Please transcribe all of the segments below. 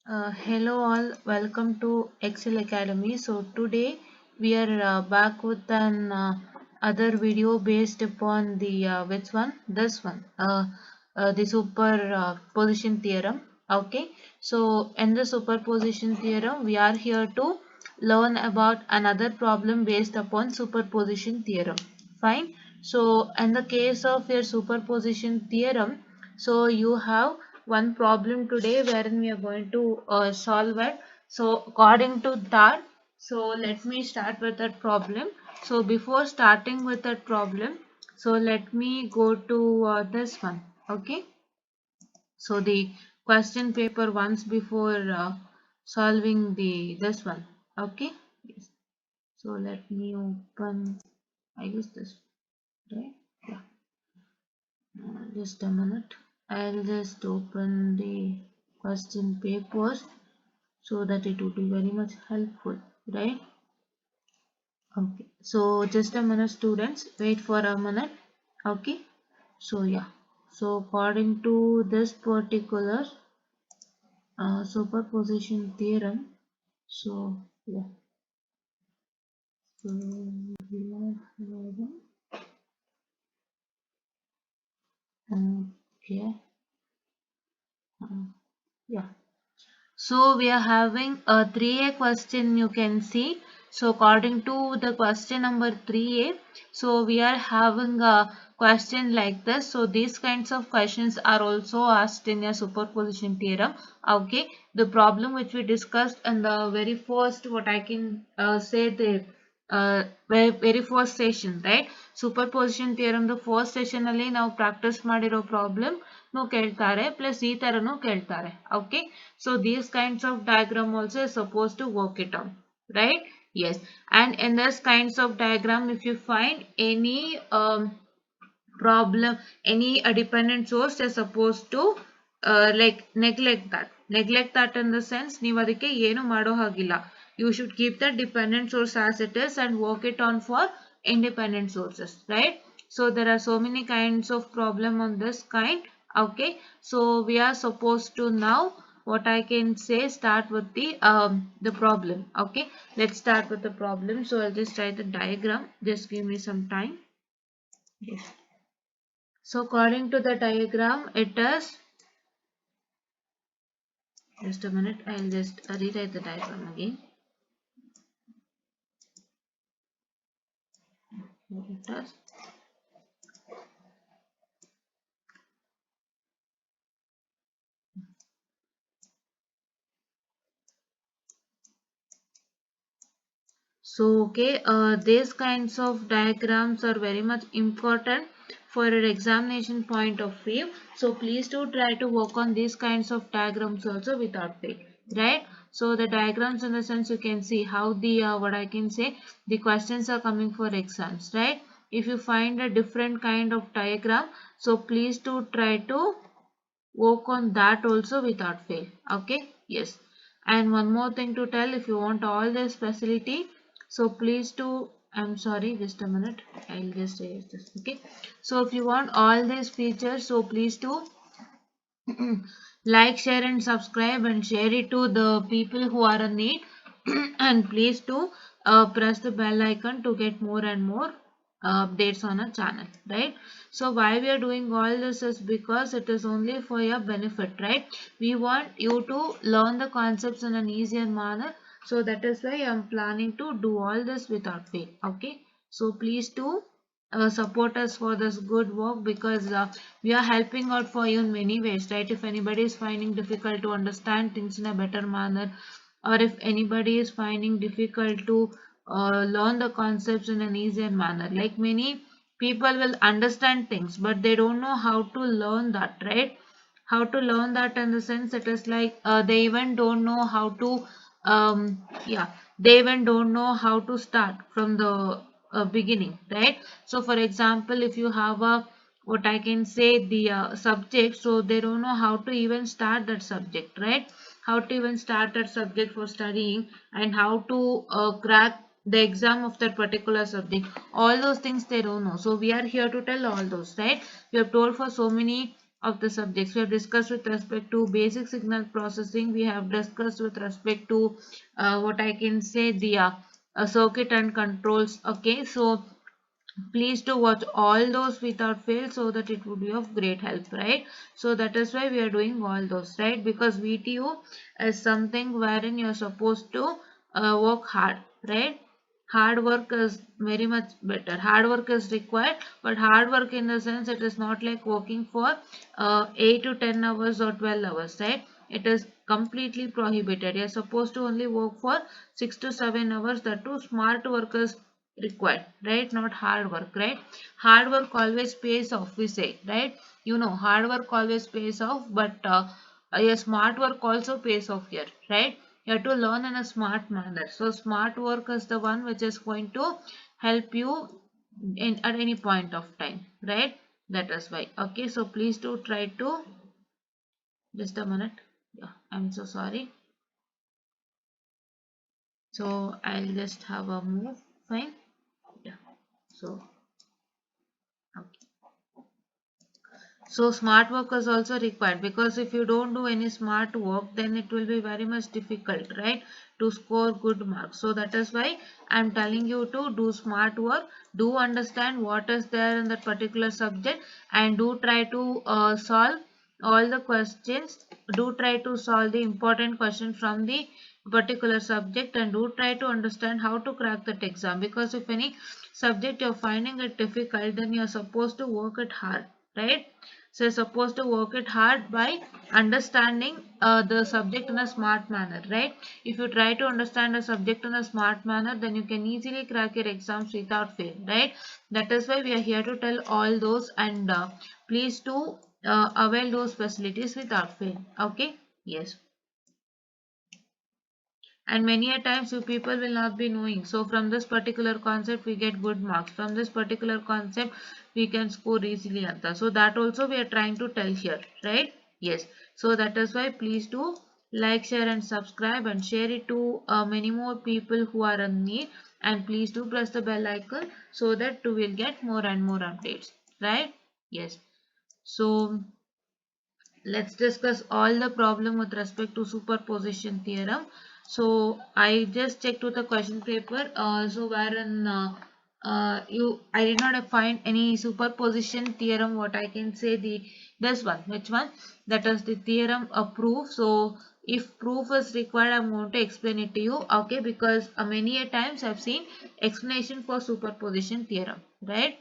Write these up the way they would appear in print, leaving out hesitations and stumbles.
Hello all, welcome to Excel Academy. So today we are back with an other video based upon the which one? This one, the superposition theorem. Okay, so in the superposition theorem, we are here to learn about another problem based upon superposition theorem. Fine. So in the case of your superposition theorem, so you have one problem today wherein we are going to solve it. So according to that, so let me start with that problem. So before starting with that problem, so let me go to this one. Okay. So the question paper once before solving the this one. Okay. Yes. So let me open. I guess this, right? Yeah. Just a minute. I'll just open the question papers so that it would be very much helpful, right? Okay. So just a minute, students. Wait for a minute. Okay. So yeah. So according to this particular superposition theorem, so yeah. So we are having okay. Yeah. So we are having a 3A question, you can see. So according to the question number 3A, so we are having a question like this. So these kinds of questions are also asked in a superposition theorem. Okay, the problem which we discussed in the very first, what I can say, the very first session, right? Superposition theorem the first session ಅಲ್ಲಿ ನಾವು practice ಮಾಡಿರೋ problem ಕೇಳ್ತಾರೆ plus ಈ ತರನು ಕೇಳ್ತಾರೆ. Okay, so these kinds of diagram also is supposed to work it out, right? Yes. And in this kinds of diagram, if you find any problem, any dependent source, is supposed to like neglect that in the sense ನೀವು ಅದಕ್ಕೆ ಏನು ಮಾಡೋ ಹಾಗಿಲ್ಲ. You should keep the dependent source as it is and work it on for independent sources, right? So there are so many kinds of problem on this kind. Okay, so we are supposed to now, what I can say, start with the problem. Okay, let's start with the problem. So I'll just write the diagram. Just give me some time. Yes. So according to the diagram, it is, just a minute, I'll just rewrite the diagram again. Here it is. So okay, these kinds of diagrams are very much important for an examination point of view. So please do try to work on these kinds of diagrams also without fail, right? So the diagrams, in the sense, you can see how the what I can say, the questions are coming for exams, right? If you find a different kind of diagram, so please do try to work on that also without fail. Okay, yes. And one more thing to tell, if you want all this facility, so please do, I'm sorry, just a minute, I'll just erase this. Okay, so if you want all these features, so please do like, share and subscribe, and share it to the people who are in need. And please do press the bell icon to get more and more updates on our channel, right? So why we are doing all this is because it is only for your benefit, right? We want you to learn the concepts in an easier manner, so that is why I am planning to do all this without fail. Okay, so please do support us for this good work, because we are helping out for you in many ways, right? If anybody is finding difficult to understand things in a better manner, or if anybody is finding difficult to learn the concepts in an easier manner, like many people will understand things but they don't know how to learn that, right? How to learn that, in the sense, it is like they even don't know how to yeah, they even don't know how to start from the beginning, right? So for example, if you have a, what I can say, the subject, so they don't know how to even start that subject, right? How to even start that subject for studying, and how to crack the exam of that particular subject. All those things they don't know, so we are here to tell all those, right? We have told for so many of the subjects. We have discussed with respect to basic signal processing. We have discussed with respect to what I can say the circuit and controls. Okay, so please do watch all those without fail so that it would be of great help, right? So that is why we are doing all those, right? Because VTU is something wherein you are supposed to work hard, right? Hard work is very much better. Hard work is required, but hard work in the sense it is not like working for 8 to 10 hours or 12 hours, right? It is completely prohibited. You are supposed to only work for 6 to 7 hours. That too smart work is required, right? Not hard work, right? Hard work always pays off, we say, right? You know, hard work always pays off, but a smart work also pays off here, right? You have to learn in a smart manner. So smart work is the one which is going to help you in at any point of time, right? That is why. Okay, so please do try to, just a minute. Yeah, I'm so sorry. So I'll just have a move. Fine. Yeah. So okay. So smart work is also required, because if you don't do any smart work, then it will be very much difficult, right, to score good marks. So that is why I'm telling you to do smart work, do understand what is there in that particular subject, and do try to solve all the questions. Do try to solve the important question from the particular subject, and do try to understand how to crack that exam, because if any subject you're finding it difficult, then you're supposed to work it hard, right? So you're supposed to work it hard by understanding the subject in a smart manner, right? If you try to understand a subject in a smart manner, then you can easily crack your exams without fail, right? That is why we are here to tell all those, and please do avail those facilities without fail. Okay? Yes. And many a times you people will not be knowing, so from this particular concept we get good marks, from this particular concept we can score easily anta. So that also we are trying to tell here, right? Yes. So that is why please do like, share and subscribe, and share it to many more people who are in need, and please do press the bell icon so that you will get more and more updates, right? Yes. So let's discuss all the problem with respect to superposition theorem. So I just checked with the question paper. So wherein I did not find any superposition theorem. What I can say, the this one, which one? That is the theorem of proof. So if proof is required, I'm going to explain it to you. Okay, because many a times I've seen explanation for superposition theorem, right?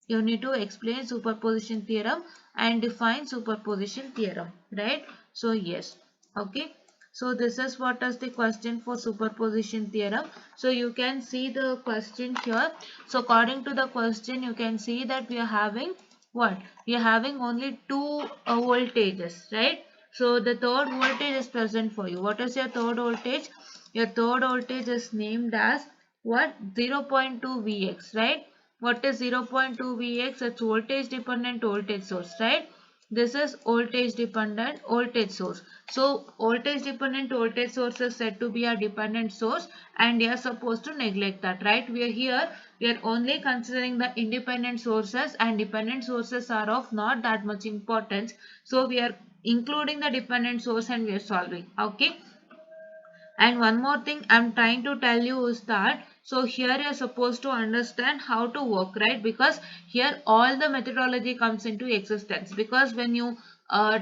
You need to explain superposition theorem and define superposition theorem, right? So yes. Okay, so this is what is the question for superposition theorem. So you can see the question here. So according to the question, you can see that we are having what? We are having only two voltages, right? So the third voltage is present for you. What is your third voltage? Your third voltage is named as what? 0.2 Vx, right? What is 0.2 Vx? It's voltage dependent voltage source, right? This is voltage dependent voltage source. So voltage dependent voltage source is said to be a dependent source, and we are supposed to neglect that, right? We are here, we are only considering the independent sources, and dependent sources are of not that much importance. So we are including the dependent source and we are solving. Okay. And one more thing I'm trying to tell you is that, so here you're supposed to understand how to work, right? Because here all the methodology comes into existence. Because when you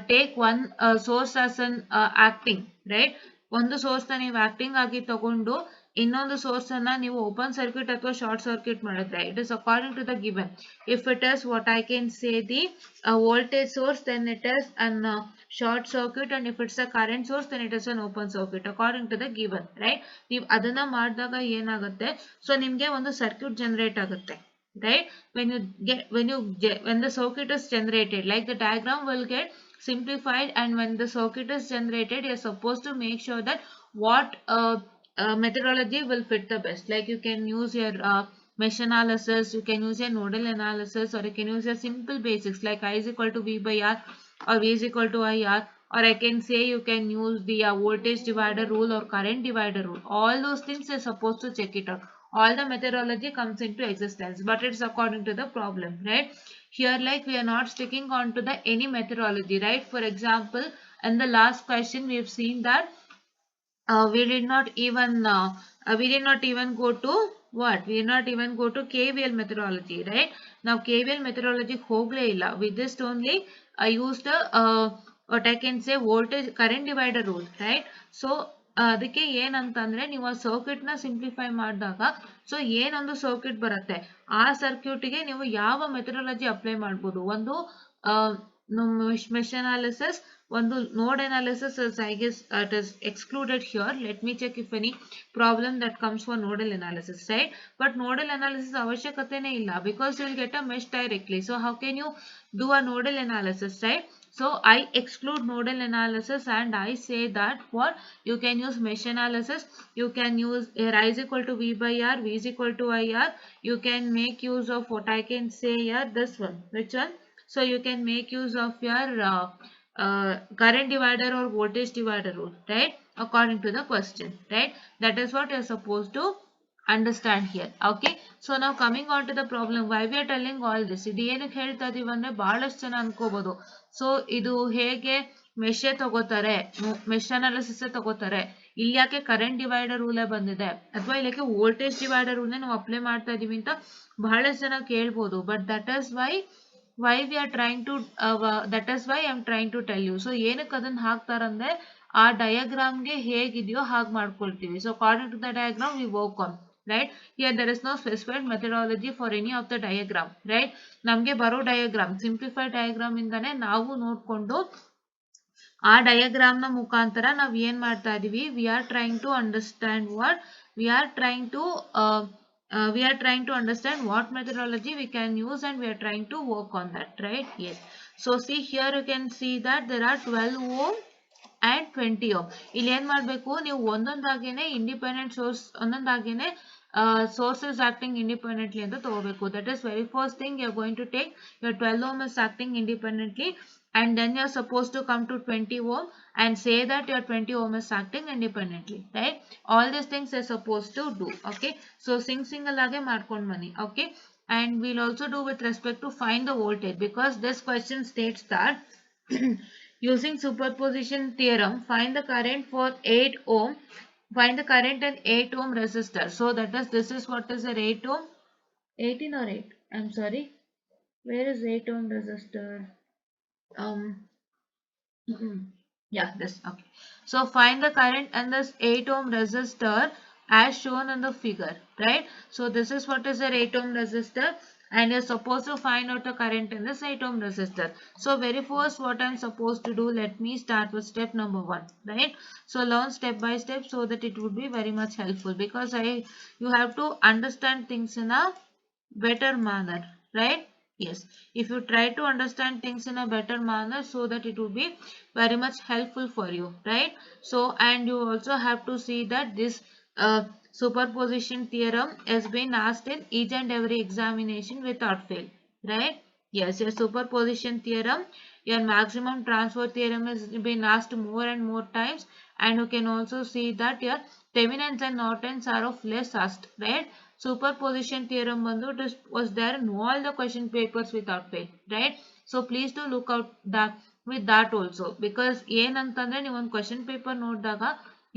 take one source as an acting, right? ಒಂದು source ನೀವು acting ಆಗಿ ತಗೊಂಡು ಇನ್ನೊಂದು source ಅನ್ನ ನೀವು open circuit ಅಥವಾ short circuit ಮಾಡಿದ್ರೆ, it is according to the given. If it is what I can say the voltage source, then it is an short circuit, and if it's a current source, then it is an open circuit according to the given, right? ನೀವು ಅದನ್ನ ಮಾಡಿದಾಗ ಏನಾಗುತ್ತೆ, so ನಿಮಗೆ ಒಂದು circuit generate ಆಗುತ್ತೆ, right? When the circuit is generated, like the diagram will get simplified, and when the circuit is generated, you're supposed to make sure that what methodology will fit the best. Like you can use your mesh analysis, you can use your nodal analysis, or you can use your simple basics like I is equal to V by R, or V is equal to IR, or I can say you can use the voltage divider rule or current divider rule. All those things you're supposed to check it out. all the methodology comes into existence, but it's according to the problem, right? Here, like, we are not sticking on to the any methodology, right? For example, in the last question we have seen that we did not even go to what, we did not even go to KVL methodology, right? Now KVL methodology hogle illa, with this only I used what I can say voltage current divider rule, right? So ಅದಕ್ಕೆ ಏನಂತಂದ್ರೆ ನೀವು ಆ circuit ನ simplify ಮಾಡಿದಾಗ so ಏನೊಂದು circuit ಬರುತ್ತೆ ಆ circuit ಗೆ ನೀವು ಯಾವ ಮೆಥಡಾಲಜಿ ಅಪ್ಲೈ ಮಾಡಬಹುದು, ಒಂದು mesh analysis, one node analysis is, I guess it is excluded here. Let me check if any problem that comes for nodal analysis, right? But nodal analysis avashyakatene illa because you will get a mesh directly. So how can you do a nodal analysis, right? So I exclude nodal analysis and I say that what you can use mesh analysis, you can use R is equal to V by R, V is equal to IR. You can make use of what I can say here, this one, which one? So you can make use of your current divider or voltage divider rule, right? According to the question, right? That is what you are supposed to understand here. Okay, so now coming on to the problem, why we are telling all this, ಇದು ಏನಕ್ಕೆ ಹೇಳ್ತಾ ಇದೀವಿ ಅಂದ್ರೆ ಬಹಳಷ್ಟು ಜನ ಅನ್ಕೋಬಹುದು so ಇದು ಹೇಗೆ mesh ತಗೋತಾರೆ, ಮೆಶ್ ಅನಾಲಿಸಿಸ್ ತಗೋತಾರೆ, ಇಲ್ಲಿ ಯಾಕೆ ಕರೆಂಟ್ ಡಿವೈಡರ್ ರೂಲೇ ಬಂದಿದೆ ಅಥವಾ ಇಲ್ಲಿ ವೋಲ್ಟೇಜ್ ಡಿವೈಡರ್ ರೂಲ್ ನಾವು ಅಪ್ಲೈ ಮಾಡ್ತಾ ಇದೀವಿ ಅಂತ ಬಹಳಷ್ಟು ಜನ ಕೇಳ್ಬೋದು. But that is why we are trying to that is why I am trying to tell you. So ಏನಕ್ಕೆ ಅದನ್ನ ಹಾಕ್ತಾರಂದ್ರೆ ಆ ಡಯಾಗ್ರಾಮ್ ಗೆ ಹೇಗಿದೆಯೋ ಹಾಗೆ ಮಾಡ್ಕೊಳ್ತೀವಿ. So according to the diagram we work on, right? Here there is no specified methodology for any of the diagram, right? ನಮಗೆ ಬರೋ diagram simplified diagram ಇಂದಾನೆ ನಾವು ನೋಡ್ಕೊಂಡು ಆ ಡಯಾಗ್ರಾಮ್ ನ ಮುಖಾಂತರ ನಾವು ಏನ್ ಮಾಡ್ತಾ ಇದೀವಿ, we are trying to understand what we are trying to understand what methodology we can use and we are trying to work on that, right? Yes. So see here you can see that there are 12 ohm and 20 ohm. ಇಲ್ಲಿ ಏನ್ ಮಾಡಬೇಕು, ನೀವು ಒಂದೊಂದಾಗೇನೆ independent source ಒಂದೊಂದಾಗೇನೆ sources acting independently ಅಂತ ತಗೋಬೇಕು. That is very first thing you are going to take your 12 ohm is acting independently and then you are supposed to come to 20 ohm and say that your 20 ohm is acting independently, right? All these things are supposed to do. Okay, so single age ಮಾಡ್ಕೊಂಡು ಬನ್ನಿ. Okay, and we'll also do with respect to find the voltage because this question states that using superposition theorem find the current for 8 ohm, find the current in 8 ohm resistor. So that is, this is what is a 8 ohm, 18 or 8, I'm sorry, where is 8 ohm resistor? Yeah, this. Okay, so find the current in this 8 ohm resistor as shown in the figure, right? So this is what is an 8 ohm resistor and you're supposed to find out the current in this 8 ohm resistor. So very first what I'm supposed to do, let me start with step number 1, right? So learn step by step so that it would be very much helpful because you have to understand things in a better manner, right? Yes, if you try to understand things in a better manner so that it will be very much helpful for you, right? So and you also have to see that this superposition theorem has been asked in each and every examination without fail, right? Yes, your superposition theorem, your maximum transfer theorem has been asked more and more times and you can also see that your Thevenins and Nortons are of less asked, right? Superposition theorem was there in all the question papers without fail, right? So please do look out that with that also because ಏನಂತಂದ್ರೆ ನೀವು ಒಂದು question paper ನೋಡಿದಾಗ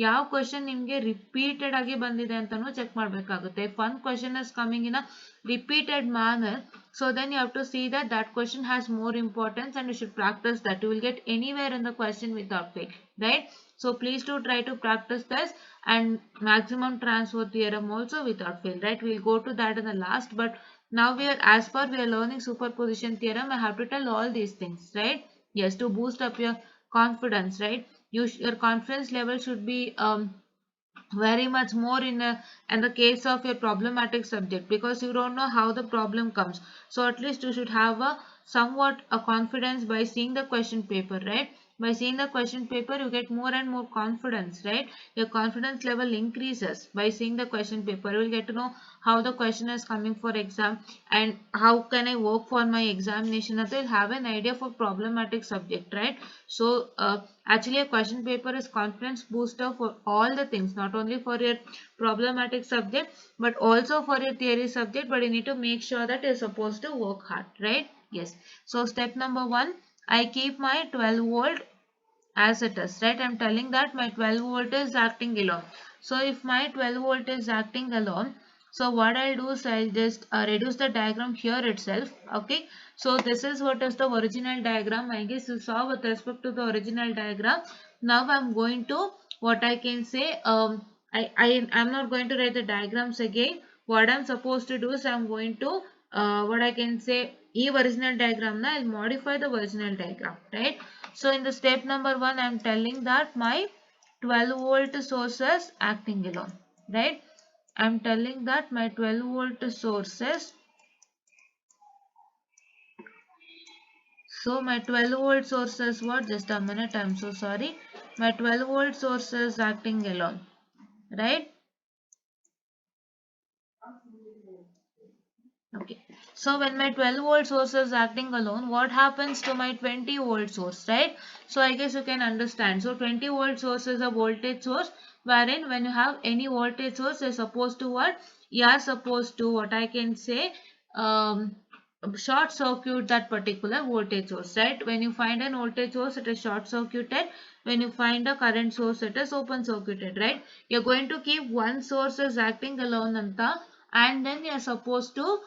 ಯಾವ question ನಿಮಗೆ repeated ಆಗಿ ಬಂದಿದೆ ಅಂತಾನೂ check ಮಾಡಬೇಕಾಗುತ್ತೆ. If one question is coming in a repeated manner, so then you have to see that that question has more importance and you should practice that. You will get anywhere in the question without fail, right? So please do try to practice this and maximum transfer theorem also without fail, right? We'll go to that in the last, but now we are learning superposition theorem. I have to tell all these things, right? Yes, to boost up your confidence, right? Your confidence level should be very much more in the case of your problematic subject because you don't know how the problem comes. So at least you should have a somewhat a confidence by seeing the question paper, right? By seeing the question paper, you get more and more confidence, right? Your confidence level increases by seeing the question paper. You will get to know how the question is coming for exam and how can I work for my examination. That will have an idea for problematic subject, right? So actually a question paper is confidence booster for all the things, not only for your problematic subject but also for your theory subject, but you need to make sure that you're supposed to work hard, right? Yes. So step number 1, I keep my 12 volt as it is, right? I'm telling that my 12 volt is acting alone. So if my 12 volt is acting alone, so what I'll do is I'll just reduce the diagram here itself. Okay, so this is what is the original diagram. I guess you saw with respect to the original diagram. Now I'm going to, what I can say, I'm not going to write the diagrams again. What I'm supposed to do is I'm going to what I can say, original diagram. Now I'll modify the original diagram, right? So in the step number 1, I'm telling that my 12 volt sources acting alone, right? I'm telling that my 12 volt sources. So my 12 volt sources, what? Just a minute, I'm so sorry. My 12 volt sources acting alone, right? Okay. So when my 12 volt source is acting alone, what happens to my 20 volt source, right? So I guess you can understand. So 20 volt source is a voltage source wherein when you have any voltage source, you're supposed to what? You are supposed to, what I can say, um, short circuit that particular voltage source, right? When you find an voltage source, it is short circuited. When you find a current source, it is open circuited, right? You're going to keep one source is acting alone, Anta, and then you're supposed to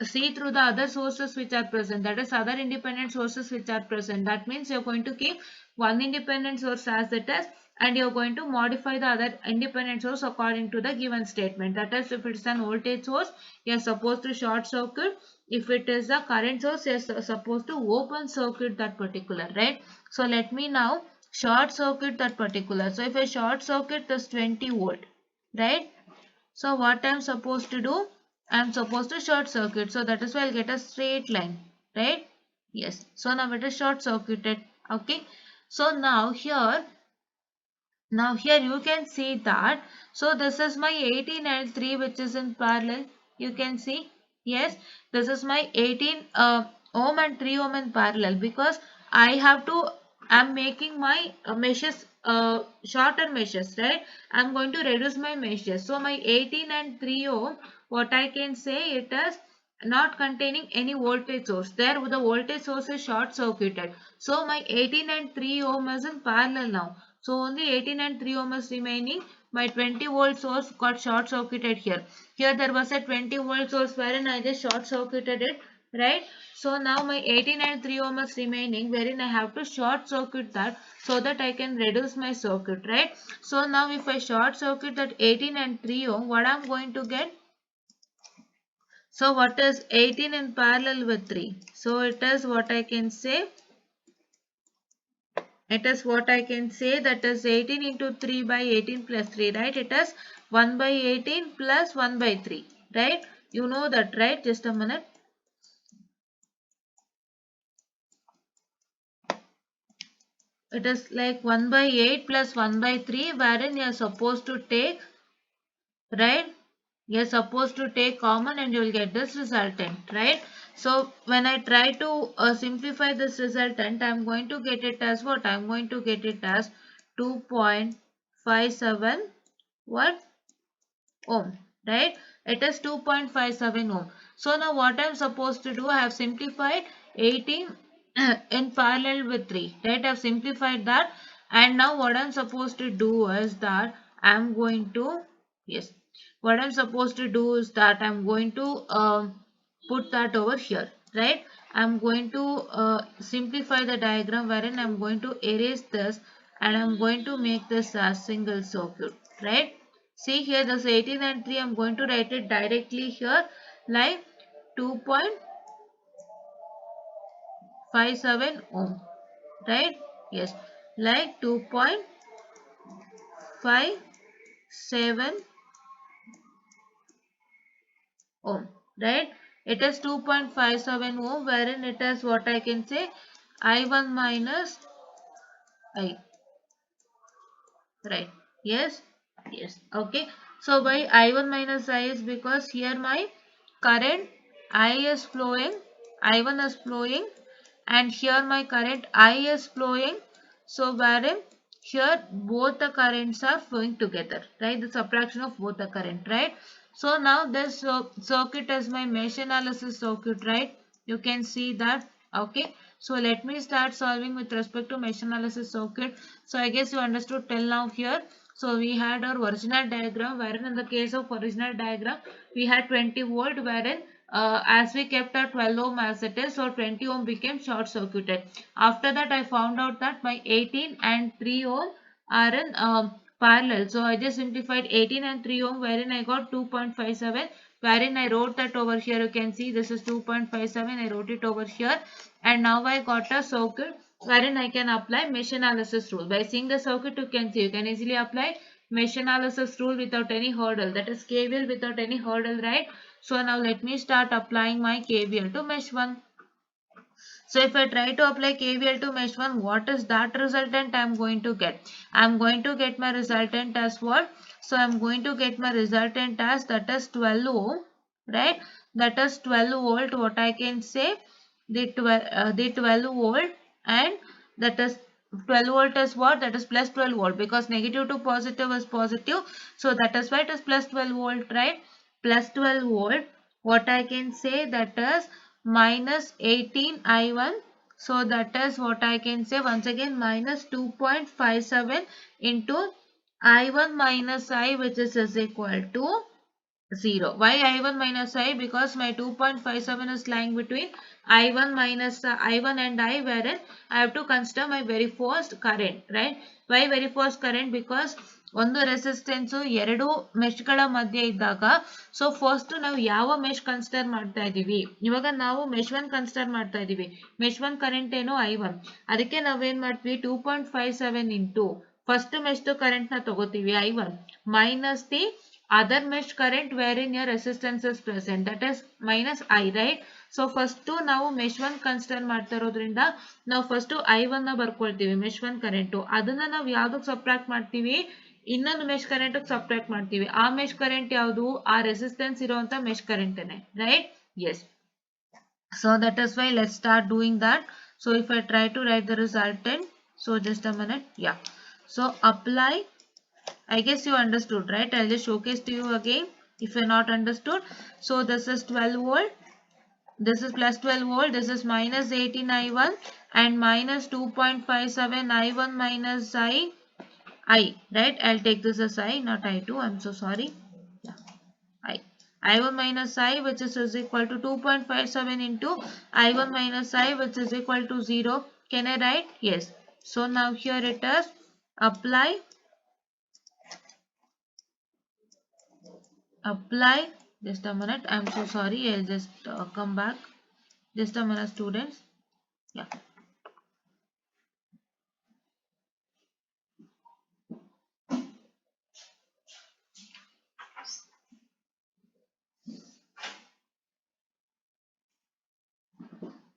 see through the other sources which are present, that is other independent sources which are present. That means you're going to keep one independent source as it is and you're going to modify the other independent source according to the given statement. That is, if it's an voltage source, you're supposed to short circuit. If it is a current source, you're supposed to open circuit that particular, right? So let me now short circuit that particular. So if I short circuit this 20 volt, right? So what I'm supposed to do? I'm supposed to short circuit. So that is why I'll get a straight line, right? Yes. So now it is short circuited. Okay. So now here you can see that. So this is my 18 and 3 which is in parallel. You can see. Yes. This is my 18 ohm and 3 ohm in parallel because I have to, I'm making my meshes shorter meshes, right? I'm going to reduce my meshes. So my 18 and 3 ohm, what I can say, it is not containing any voltage source. There the voltage source is short circuited. So my 18 and 3 ohm is in parallel now. So only 18 and 3 ohm is remaining. My 20 volt source got short circuited here. Here there was a 20 volt source wherein I just short circuited it, right? So now my 18 and 3 ohm is remaining wherein I have to short circuit that so that I can reduce my circuit, right? So now if I short circuit that 18 and 3 ohm, what I'm going to get? So what is 18 in parallel with 3? So it is what I can say. It is what I can say, that is 18 into 3 by 18 plus 3, right? It is 1 by 18 plus 1 by 3, right? You know that, right? Just a minute. It is like 1 by 8 plus 1 by 3 wherein you are supposed to take, right? You're supposed to take common and you will get this resultant, right? So when I try to simplify this resultant, I'm going to get it as what? I'm going to get it as 2.57 what? Ohm, right? It is 2.57 ohm. So now what I'm supposed to do, I have simplified 18 in parallel with 3, right? I have simplified that, and now what I'm supposed to do is that I'm going to, yes, what I'm supposed to do is that I'm going to put that over here, right? I'm going to simplify the diagram wherein I'm going to erase this and I'm going to make this a single circuit, right? See here this 18 and 3, I'm going to write it directly here like 2.57 ohm, right? Yes, like 2.57 ohm, right? It is 2.57 ohm wherein it is what I can say, I1 minus I. Right. Yes. Yes. Okay. So by I1 minus I is because here my current I is flowing, I1 is flowing, and here my current I is flowing. So wherein here both the currents are flowing together, right? The subtraction of both the current, right? So now this circuit is my mesh analysis circuit, right? You can see that. Okay. So let me start solving with respect to mesh analysis circuit. So I guess you understood till now here. So we had our original diagram, wherein in the case of original diagram we had 20 volt, wherein as we kept our 12 ohm as it is, so 20 ohm became short circuited. After that I found out that my 18 and 3 ohm are in parallel. So I just simplified 18 and 3 ohm, wherein I got 2.57, wherein I wrote that over here. You can see this is 2.57. I wrote it over here, and now I got a circuit wherein I can apply mesh analysis rule. By seeing the circuit, you can see you can easily apply mesh analysis rule without any hurdle, that is KVL without any hurdle, right? So now let me start applying my KVL to mesh 1. So if I try to apply KVL to mesh 1, what is that resultant I am going to get? I am going to get my resultant as what? So I am going to get my resultant as, that is 12 ohm, right? That is 12 volt, what I can say, the 12 volt, and that is 12 volt is what? That is plus 12 volt, because negative to positive is positive. So that is why it is plus 12 volt, right? Plus 12 volt, what I can say, that is minus 18 I1. So that is what I can say, once again, minus 2.57 into I1 minus I, which is equal to 0. Why I1 minus I? Because my 2.57 is lying between I1 minus I1 and I, wherein I have to consider my very first current, right? Why very first current? Because ಒಂದು resistance ಎರಡು ಮೆಶ್ಗಳ ಮಧ್ಯೆ ಇದ್ದಾಗ, so first ನಾವು ಯಾವ mesh consider ಮಾಡ್ತಾ ಇದೀವಿ, ಇವಾಗ ನಾವು ಮೆಶ್ 1 ಕನ್ಸಿಡರ್ ಮಾಡ್ತಾ ಇದೀವಿ. ಮೆಶ್ 1 ಕರೆಂಟ್ ಏನು I1, ಅದಕ್ಕೆ ನಾವೇನ್ ಮಾಡ್ತೀವಿ, 2.57 ಇಂಟು ಫಸ್ಟ್ ಮೆಶ್ ಕರೆಂಟ್ ನ ತಗೋತೀವಿ I1 minus the other mesh current wherein your resistance is present, that is minus I, right? So first ನಾವು mesh 1 ಕನ್ಸಿಡರ್ ಮಾಡ್ತಾ ಇರೋದ್ರಿಂದ ನಾವು ಫಸ್ಟ್ I1 ನ ಬರ್ಕೊಳ್ತೀವಿ, mesh 1 ಕರೆಂಟ್. ಅದನ್ನ ನಾವು ಯಾವ್ದಕ್ಕೆ ಸಬ್ಟ್ರಾಕ್ಟ್ ಮಾಡ್ತೀವಿ, ಇನ್ನೊಂದು ಮೆಶ್ ಕರೆಂಟ್ ಸಬ್ಟ್ರಾಕ್ಟ್ ಮಾಡ್ತೀವಿ. ಆ ಮೆಶ್ ಕರೆಂಟ್ ಯಾವುದು, ಆ ರೆಸಿಸ್ಟೆನ್ಸ್ ಇರುವಂತ mesh ಕರೆಂಟ್ನೇ, right? Yes. So that is why let's start doing that. So if I try to write the resultant, so just a minute. Yeah, so apply. I guess you understood, right? I'll just showcase to you again if you're not understood. So this is 12 volt, this is plus 12 volt, this is minus 18 I1 and minus 2.57 I1 minus I, right? I'll take this as I, not I2. I'm so sorry. Yeah, I1 minus I, which is equal to 2.57 into I1 minus I, which is equal to 0. Can I write? Yes. So now here it is. Apply. Just a minute, I'm so sorry, I'll just come back. Just a minute, students. Yeah,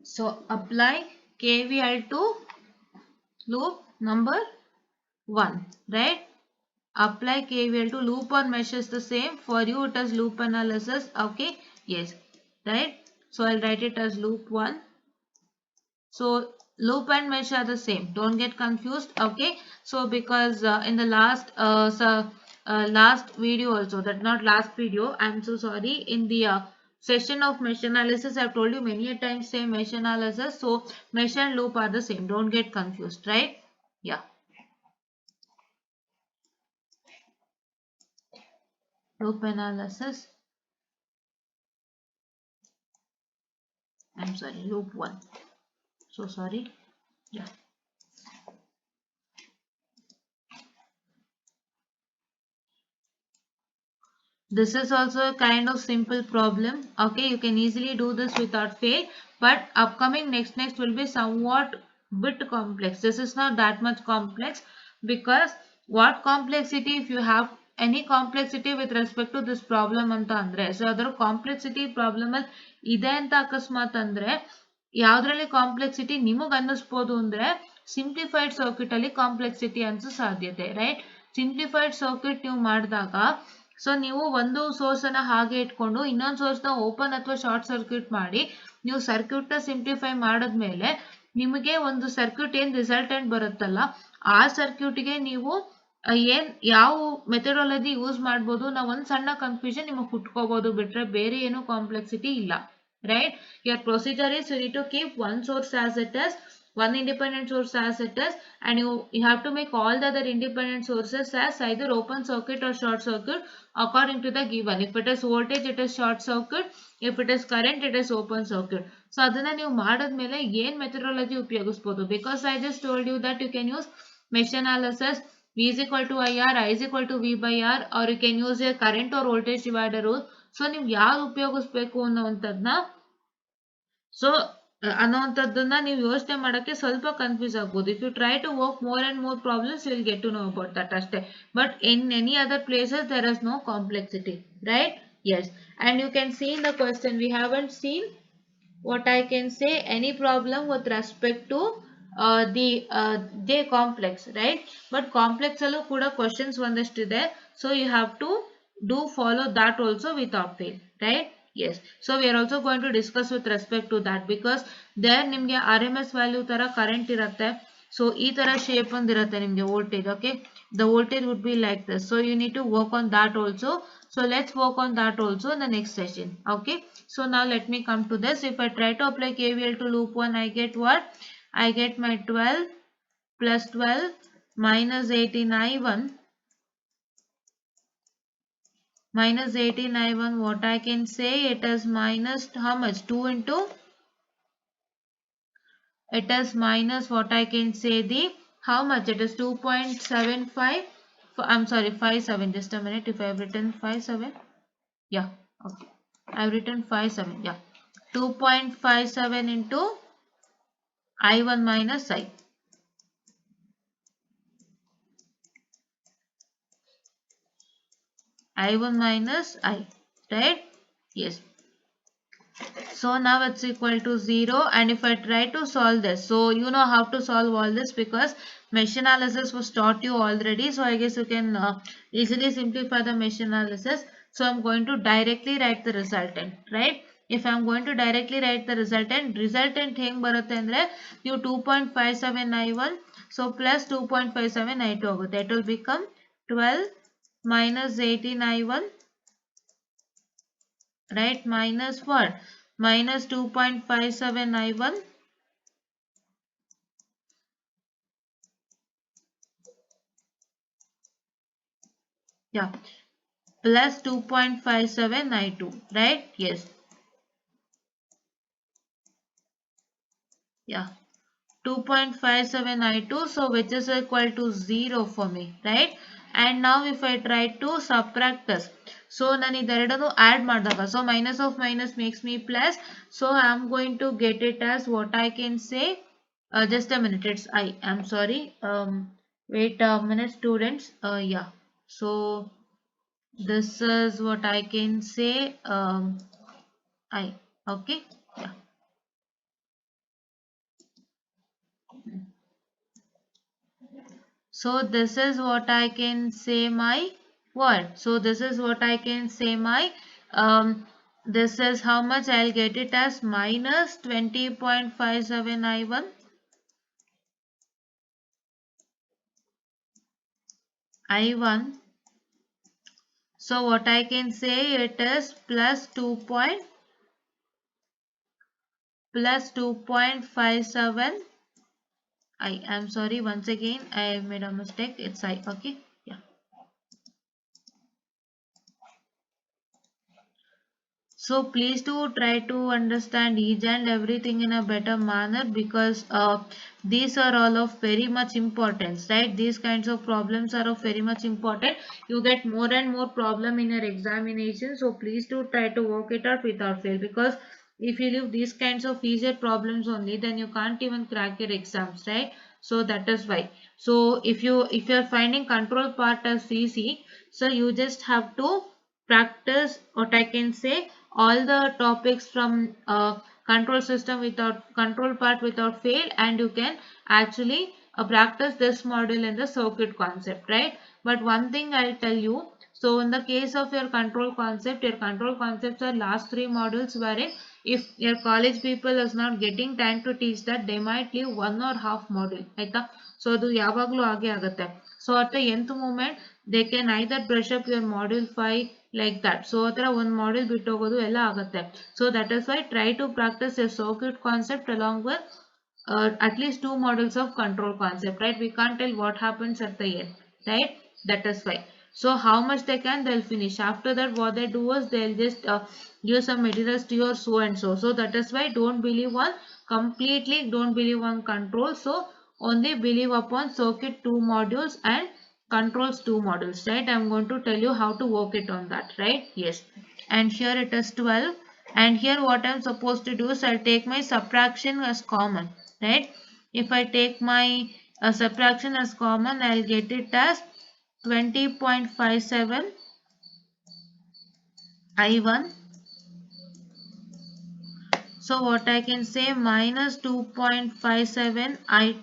so apply KVL to loop number 1, right? Apply KVL to loop or mesh is the same. For you it is loop analysis. Okay, yes, right? So I'll write it as loop 1. So loop and mesh are the same, don't get confused. Okay, so because in the last last video also, that not last video, I'm so sorry, in the session of mesh analysis I've told you many a times, same mesh analysis. So mesh and loop are the same, don't get confused, right? Yeah, loop analysis, I'm sorry, loop 1, so sorry. Yeah, this is also a kind of simple problem. Okay, you can easily do this without fail, but upcoming next will be somewhat bit complex. This is not that much complex, because what complexity, if you have any complexity with respect to this problem anta andre, so ಅದರ complexity problem ಅಲ್ಲಿ ಇದೆ ಅಂತ ಅಕಸ್ಮಾತ್ ಅಂದ್ರೆ ಯಾವ್ದ್ರಲ್ಲಿ complexity ನಿಮಗೆ ಅನ್ನಿಸ್ಬೋದು ಅಂದ್ರೆ, simplified circuit ಅಲ್ಲಿ ಕಾಂಪ್ಲೆಕ್ಸಿಟಿ ಅನ್ಸೋ ಸಾಧ್ಯತೆ, ರೈಟ್. ಸಿಂಪ್ಲಿಫೈಡ್ ಸರ್ಕ್ಯೂಟ್ ನೀವು ಮಾಡಿದಾಗ ಸೊ ನೀವು ಒಂದು ಸೋರ್ಸ್ ಅನ್ನ ಹಾಗೆ ಇಟ್ಕೊಂಡು ಇನ್ನೊಂದು ಸೋರ್ಸ್ ನ ಓಪನ್ ಅಥವಾ ಶಾರ್ಟ್ ಸರ್ಕ್ಯೂಟ್ ಮಾಡಿ ನೀವು ಸರ್ಕ್ಯೂಟ್ ನ ಸಿಂಪ್ಲಿಫೈ ಮಾಡಿದ್ಮೇಲೆ ನಿಮಗೆ ಒಂದು ಸರ್ಕ್ಯೂಟ್ ಏನ್ ರಿಸಲ್ಟೆಂಟ್ ಬರುತ್ತಲ್ಲ ಆ ಸರ್ಕ್ಯೂಟ್ ಗೆ ನೀವು ಏನ್ ಯಾವ ಮೆಥಡಾಲಜಿ ಯೂಸ್ ಮಾಡ್ಬೋದು ನಾವು ಒಂದ್ ಸಣ್ಣ ಕನ್ಫ್ಯೂಷನ್ ನಿಮಗೆ ಹುಟ್ಕೋಬಹುದು ಬಿಟ್ರೆ ಬೇರೆ ಏನು ಕಾಂಪ್ಲೆಕ್ಸಿಟಿ ಇಲ್ಲ, right. Your procedure is you need to keep one source as it is, one independent source as it is, and you have to make all the other independent sources as either open circuit or short circuit according to the given. If it is voltage it is short circuit, if it is current it is open circuit. So ಅದನ್ನ ನೀವು ಮಾಡಿದ್ಮೇಲೆ ಏನ್ methodology ಉಪಯೋಗಿಸಬಹುದು, because I just told you that you can use mesh analysis, V is equal to IR, I is equal to V by R, or you can use a current or voltage divider rule. So ನೀವು ಯಾವ್ದು ಉಪಯೋಗಿಸ್ಬೇಕು ಅನ್ನೋವಂಥದ್ದನ್ನ so ಅನ್ನೋವಂಥದ್ದನ್ನ ನೀವು ಯೋಚನೆ ಮಾಡಕ್ಕೆ ಸ್ವಲ್ಪ confuse ಆಗ್ಬೋದು. If you try to work more and more problems you will get to know about that ಅಷ್ಟೇ. But in any other places there is no complexity, right. Yes, and you can see in the question we haven't seen what I can say any problem with respect to the complex, right. But complex allu kuda questions ondashtiದೆ, so you have to do follow that also without fail, right. Yes, so we are also going to discuss with respect to that, because there nimge RMS value ತರ current irutte, so ee ತರ shape ondirutte nimge voltage, okay. The voltage would be like this, so you need to work on that also. So let's work on that also in the next session, okay. So now let me come to this. If I try to apply KVL to loop 1, I get what? I get my 12 plus 12 minus 18I1 minus 18I1. What I can say, it is minus how much? 2 into, it is minus what I can say the how much? It is 2.75. I'm sorry, 57. Just a minute. If I have written 57, yeah, okay. I've written 57, yeah. 2.57 into I1 minus I. I1 minus I, right? Yes. So now it's equal to 0, and if I try to solve this, so you know how to solve all this because mesh analysis was taught you already, so I guess you can easily simplify the mesh analysis. So I'm going to directly write the resultant, right. If I'm going to directly write the resultant ಹೆಂಗ್ ಬರುತ್ತೆ ಅಂದ್ರೆ ನೀವು 2.57 I1 so plus 2.57 I2 ಆಗುತ್ತೆ. It will become 12 minus 18 I1, right, minus what? Minus 2.57 I1 yeah plus 2.57 I2, right. Yes, yeah, 2.57 I2, so which is equal to 0 for me, right. And now if I try to subtract this, so ನಾನು ಇದೆರಡನ್ನು add ಮಾಡಿದಾಗ so minus of minus makes me plus, so I am going to get it as what I can say, just a minute, it's I'm sorry, wait a minute students, yeah, so this is what I can say, okay, yeah. So this is what I can say my what? So this is what I can say my this is how much I'll get it as minus 20.57 I1 I1. So what I can say, it is plus 2.57 I'm sorry, once again I made a mistake, it's I, okay, yeah. So please do try to understand each and everything in a better manner, because these are all of very much importance, right. These kinds of problems are of very much important. You get more and more problem in your examination, so please do try to work it out without fail, because if you leave these kinds of easier problems only, then you can't even crack your exams, right. So that is why. So if you're finding control part as easy, so you just have to practice what I can say all the topics from control system without control part without fail, and you can actually practice this model in the circuit concept, right? But one thing I'll tell you, so in the case of your control concept, your control concepts are last 3 modules, wherein if your college people is not getting time to teach that, they might leave 1 or half module, ಆಯ್ತಾ? So ಅದು ಯಾವಾಗಲೂ ಹಾಗೆ ಆಗುತ್ತೆ. So at the nth moment they can either brush up your module 5 like that. So ಆ ಥರ ಒಂದು module ಬಿಟ್ಟು ಹೋಗೋದು ಎಲ್ಲ ಆಗುತ್ತೆ. So that is why try to practice a circuit concept along with at least 2 modules of control concept, right? We can't tell what happens at the end, right? That is why. So how much they can, they'll finish. After that, what they do is they'll just give some materials to your so and so. So that is why don't believe on completely, don't believe on control. So only believe upon circuit 2 modules and controls 2 modules, right? I'm going to tell you how to work it on that, right? Yes. And here it is 12. And here what I'm supposed to do is I'll take my subtraction as common, right? If I take my subtraction as common, I'll get it as 20.57 I1. So what I can say, minus 2.57 I,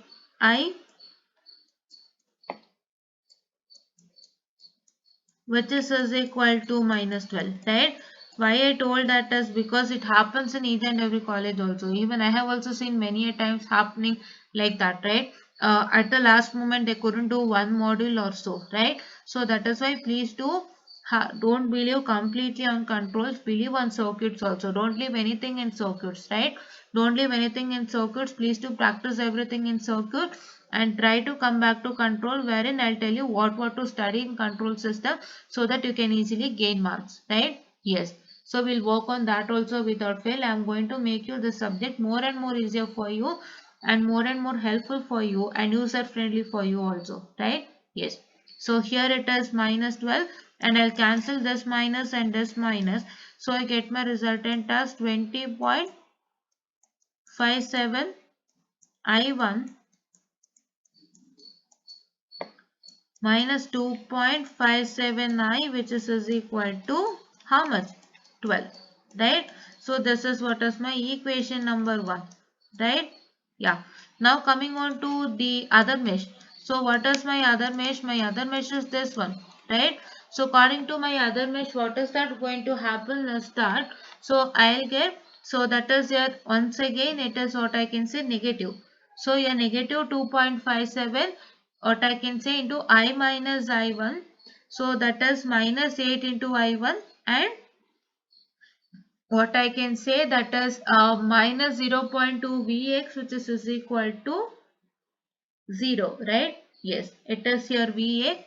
which is equal to minus 12, right? Why I told that is because it happens in each and every college also. Even I have also seen many a times happening like that, right? At the last moment they couldn't do one module or so, right? So that is why please do don't believe completely on controls, believe on circuits also. Don't leave anything in circuits, right? Don't leave anything in circuits. Please do practice everything in circuit and try to come back to control, wherein I'll tell you what to study in control system so that you can easily gain marks, right? Yes. So we'll work on that also without fail. I'm going to make you the subject more and more easier for you and more helpful for you and user friendly for you also, right? Yes. So here it is minus 12 and I'll cancel this minus and this minus. So I get my resultant as 20.57 I1 minus 2.57i, which is equal to how much? 12, right? So this is what is my equation number 1, right? Yeah. Now coming on to the other mesh. So what is my other mesh? My other mesh is this one, right? So according to my other mesh, what is that going to happen? Let's start. So I'll get, so that is here once again it is what I can say negative. So your negative 2.57, what I can say, into I minus I1. So that is minus 8 into I1, and what I can say, that is minus 0.2 Vx, which is equal to 0, right? Yes, it is here Va.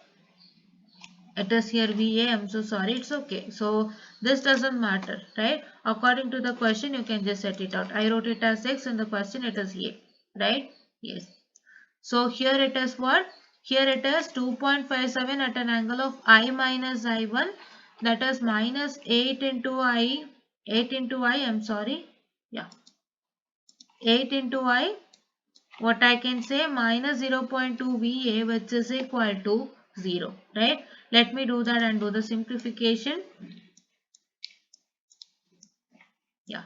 It is here Va. I'm so sorry. It's okay. So this doesn't matter, right? According to the question, you can just set it out. I wrote it as X. In the question, it is A, right? Yes. So here it is what? Here it is 2.57 at an angle of I minus I1, that is minus 8 into I, 8 into I, I'm sorry, yeah, 8 into I, what I can say, minus 0.2 Va, which is equal to 0, right? Let me do that and do the simplification. Yeah.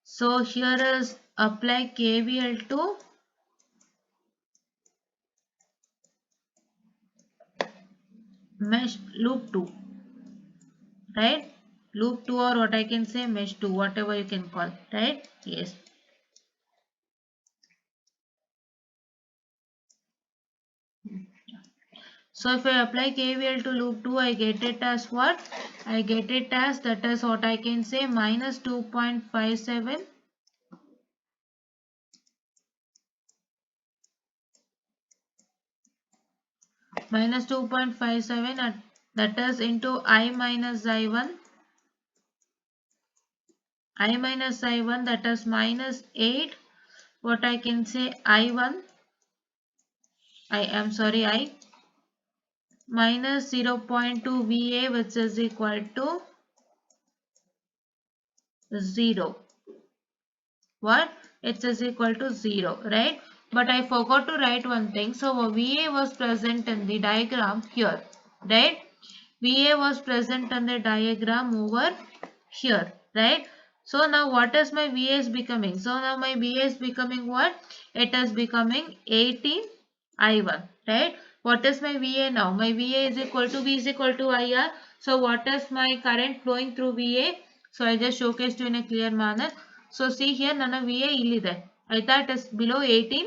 So here is apply KVL to mesh loop 2, right? Loop 2, or what I can say, mesh 2, whatever you can call, right? Yes. So if I apply KVL to loop 2, I get it as what? I get it as, that is what I can say, minus 2.57 minus 2.57 at, that is into I minus I1, I minus I1, that is minus 8, what I can say, I1, I am sorry, I minus 0.2 Va, which is equal to 0. What? It is equal to 0, right? But I forgot to write one thing. So Va was present in the diagram here, right? Va was present in the diagram over here, right? So now what is my VA is becoming? So now my VA is becoming what? It is becoming 18 I1, right? What is my VA now? My VA is equal to V is equal to IR. So what is my current flowing through VA? So I just showcased you in a clear manner. So see here, ನನ್ನ VA ಇಲ್ಲಿದೆ. ಆಯ್ತಾ? It is below 18.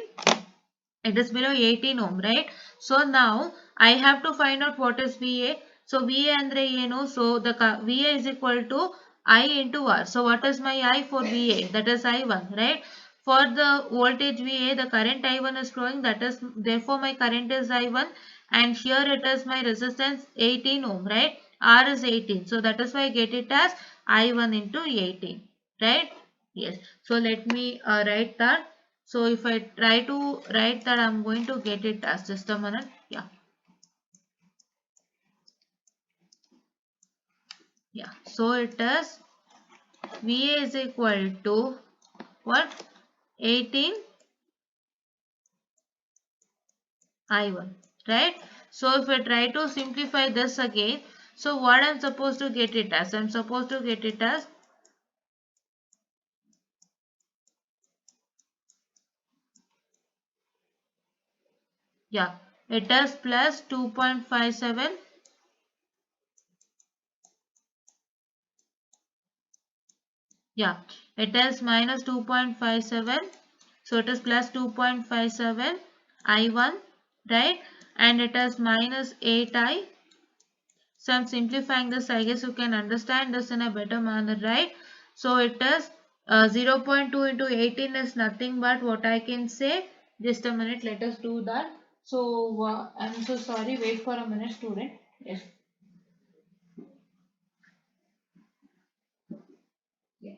It is below 18 ohm, right? So now I have to find out what is VA. So VA andre ಏನು? So the VA is equal to I into R. So what is my I for VA? That is I1, right? For the voltage VA, the current I1 is flowing. That is, therefore my current is I1, and here it is my resistance 18 ohm, right? R is 18. So that is why I get it as I1 into 18, right? Yes. So let me write that. So if I try to write that, I'm going to get it as just a minute. Yeah. Yeah. So it is VA is equal to what? 18 I1. Right? So if I try to simplify this again, so what I'm supposed to get it as? I'm supposed to get it as, yeah, it is plus 2.57. Yeah, it is minus 2.57. So it is plus 2.57 I1, right? And it is minus 8I. So I'm simplifying this. I guess you can understand this in a better manner, right? So it is 0.2 into 18 is nothing but what I can say. Just a minute, let us do that. So I'm so sorry. Wait for a minute, student. Yes. Yeah.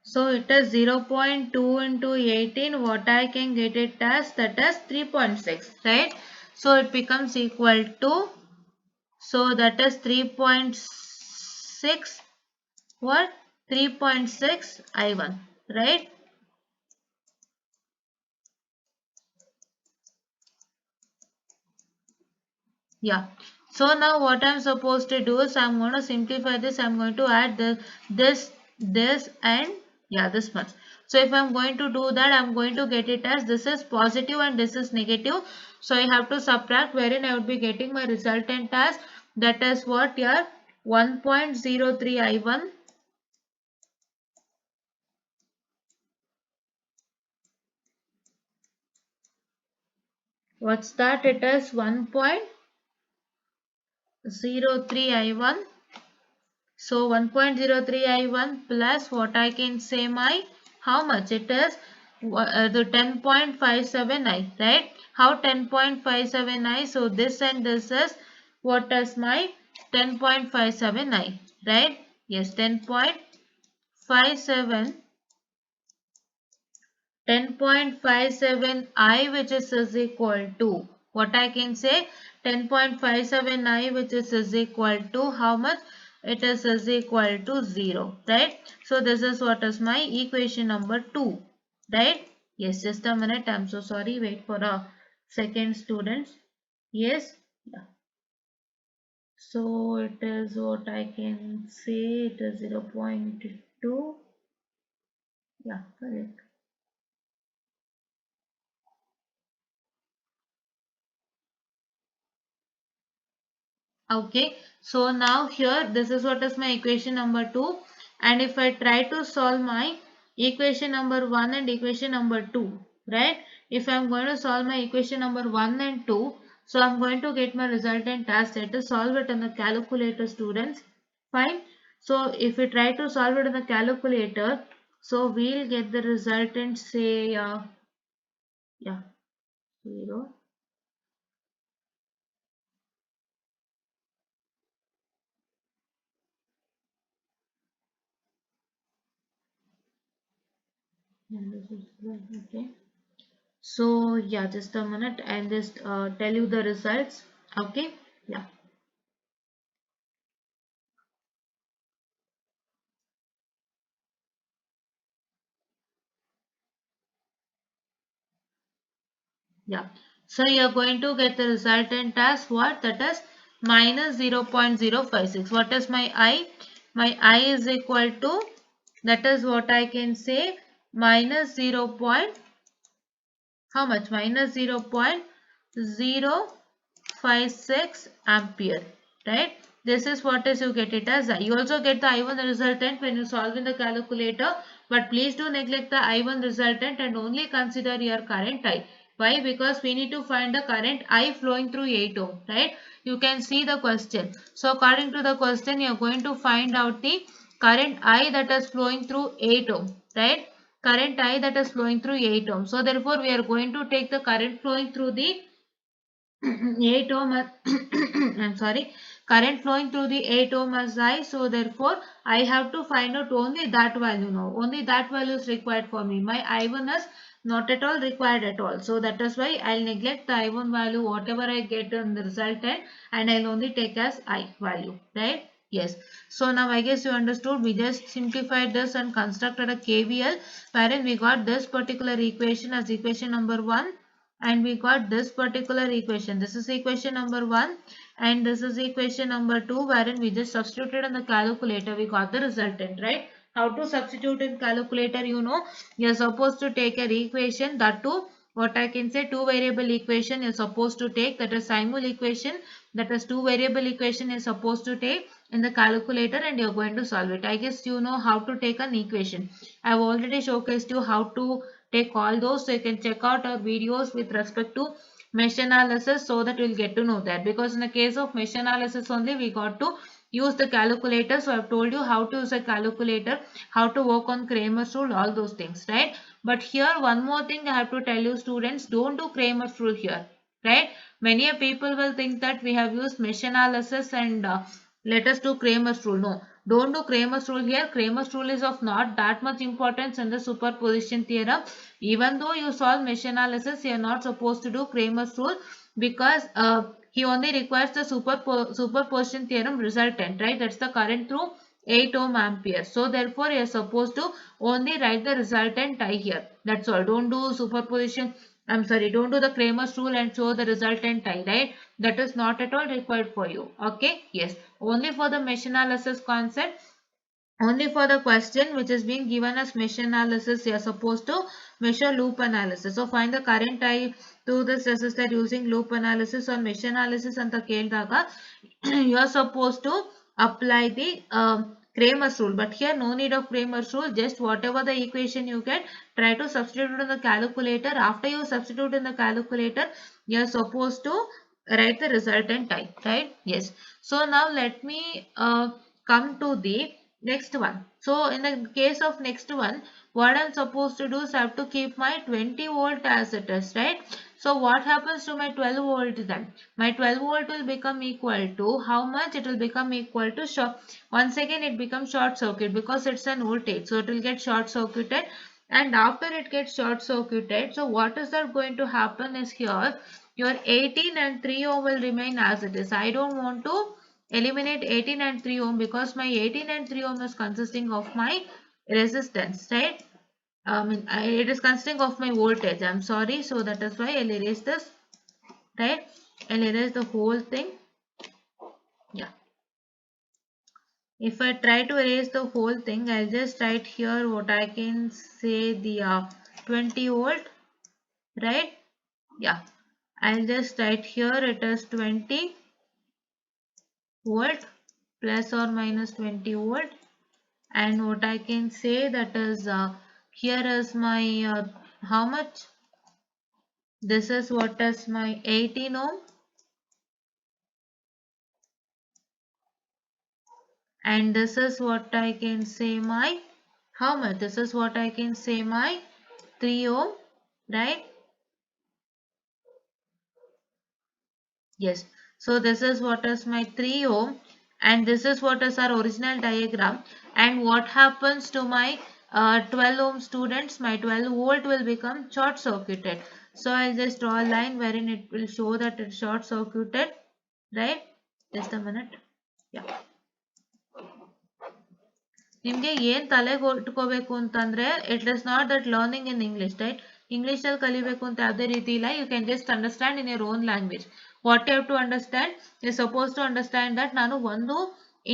So it is 0.2 into 18. What I can get it as, that is 3.6, right? So it becomes equal to, so that is 3.6, what? 3.6 I1, right? Yeah. So now what I'm supposed to do is I'm going to simplify this. I'm going to add this and yeah, this much. So if I'm going to do that, I'm going to get it as this is positive and this is negative. So I have to subtract, wherein I would be getting my resultant as, that is what? Yeah, 1.03 I1. What's that? It is 1.03 I1. So 1.03 I1 plus what I can say my, how much it is, the 10.57 I, right? How 10.57 I? So this and this is what is my 10.57 I, right? Yes, 10.57 10.57I, which is equal to, what I can say, 10.57I, which is equal to how much? It is equal to 0, right? So this is what is my equation number 2, right? Yes, just a minute. I'm so sorry. Wait for a second, students. Yes. Yeah. So it is what I can say. It is 0.2. Yeah, correct. Okay, so now here this is what is my equation number 2, and if I try to solve my equation number 1 and equation number 2, right? If I am going to solve my equation number 1 and 2, so I am going to get my resultant as, let us solve it on the calculator, students. Fine. So if we try to solve it on the calculator, so we'll get the resultant, say yeah, 0. And this is okay. So yeah, just a minute and just tell you the results. Okay. Yeah. Yeah. So you are going to get the resultant as what? That is minus 0.056. What is my I? My I is equal to, that is what I can say, minus 0. How much? Minus 0.056 ampere, right? This is what is you get it as I. You also get the I1 resultant when you solve in the calculator, but please do neglect the I1 resultant and only consider your current I. Why? Because we need to find the current I flowing through 8 ohm, right? You can see the question. So according to the question, you are going to find out the current I that is flowing through 8 ohm, right? Current I that is flowing through 8 ohm. So therefore, we are going to take the current flowing through the 8 ohm I'm sorry, current flowing through the 8 ohm as I. So therefore I have to find out only that value now. Only that value is required for me. My I1 is not at all required at all. So that is why I'll neglect the I1 value whatever I get in the resultant, and I'll only take as I value, right? Yes. So now I guess you understood. We just simplified this and constructed a KVL wherein we got this particular equation as equation number 1, and we got this particular equation. This is equation number 1 and this is equation number 2, wherein we just substituted in the calculator. We got the resultant, right? How to substitute in calculator, you know, you're supposed to take an equation, that too, what I can say, two variable equation you're supposed to take, that is simul equation, that is two variable equation you're supposed to take in the calculator, and you're going to solve it. I guess you know how to take an equation. I've already showcased you how to take all those, so you can check out our videos with respect to mesh analysis, so that you'll get to know that, because in the case of mesh analysis only we got to use the calculator. So I've told you how to use a calculator, how to work on Kramer's rule, all those things, right? But here one more thing I have to tell you, students, don't do Kramer's rule here, right? Many people will think that we have used mesh analysis and let us do Kramer's rule. No, don't do Kramer's rule here. Kramer's rule is of not that much importance in the superposition theorem. Even though you solve mesh analysis, you are not supposed to do Kramer's rule, because he only requires the superposition theorem resultant, right? That's the current through 8 ohm ampere. So therefore, you are supposed to only write the resultant I here. That's all. Don't do superposition. I'm sorry, don't do the Kramer's rule and show the resultant I, right? That is not at all required for you. Okay? Yes. Only for the mesh analysis concept, only for the question which is being given as mesh analysis, you are supposed to measure loop analysis. So find the current I to this resistor using loop analysis or mesh analysis ಅಂತ ಕೇಳಿದಾಗ you are supposed to apply the Kramer's rule. But here no need of Kramer's rule. Just whatever the equation you get, try to substitute it in the calculator. After you substitute in the calculator, you are supposed to write the resultant type, right? Yes. So now let me come to the next one. So in the case of next one, what I'm supposed to do is I have to keep my 20 volt as it is, right? So what happens to my 12 volt then? My 12 volt will become equal to how much? It will become equal to short. Once again it becomes short circuit because it's an voltage. So it will get short circuited, and after it gets short circuited, so what is that going to happen is here your 18 and 3 ohm will remain as it is. I don't want to eliminate 18 and 3 ohm because my 18 and 3 ohm is consisting of my resistance, right? It is consisting of my voltage. I'm sorry. So that is why I'll erase this, right? I'll erase the whole thing. Yeah. If I try to erase the whole thing, I'll just write here what I can say, the 20 volt, right? Yeah. I'll just write here it is 20 volt plus or minus 20 volt, and what I can say, that is here is my how much? This is what is my 18 ohm, and this is what I can say my how much? This is what I can say my 3 ohm, right? Yes. So this is what is my 3 ohm, and this is what is our original diagram. And what happens to my 12 ohm, students? My 12 volt will become short circuited. So I'll just draw a line wherein it will show that it's short circuited, right? Just a minute. Yeah. ನಿಮಗೆ ಏನು ತಲೆಗೆ ಇಟ್ಕೋಬೇಕು ಅಂತಂದ್ರೆ, it is not that learning in English, right? English ಅಲ್ಲಿ ಕಲಿಬೇಕು ಅಂತ ಯಾವುದೇ ರೀತಿ ಇಲ್ಲ. You can just understand in your own language. What you have to understand, you suppose to understand that ನಾನು ಒಂದು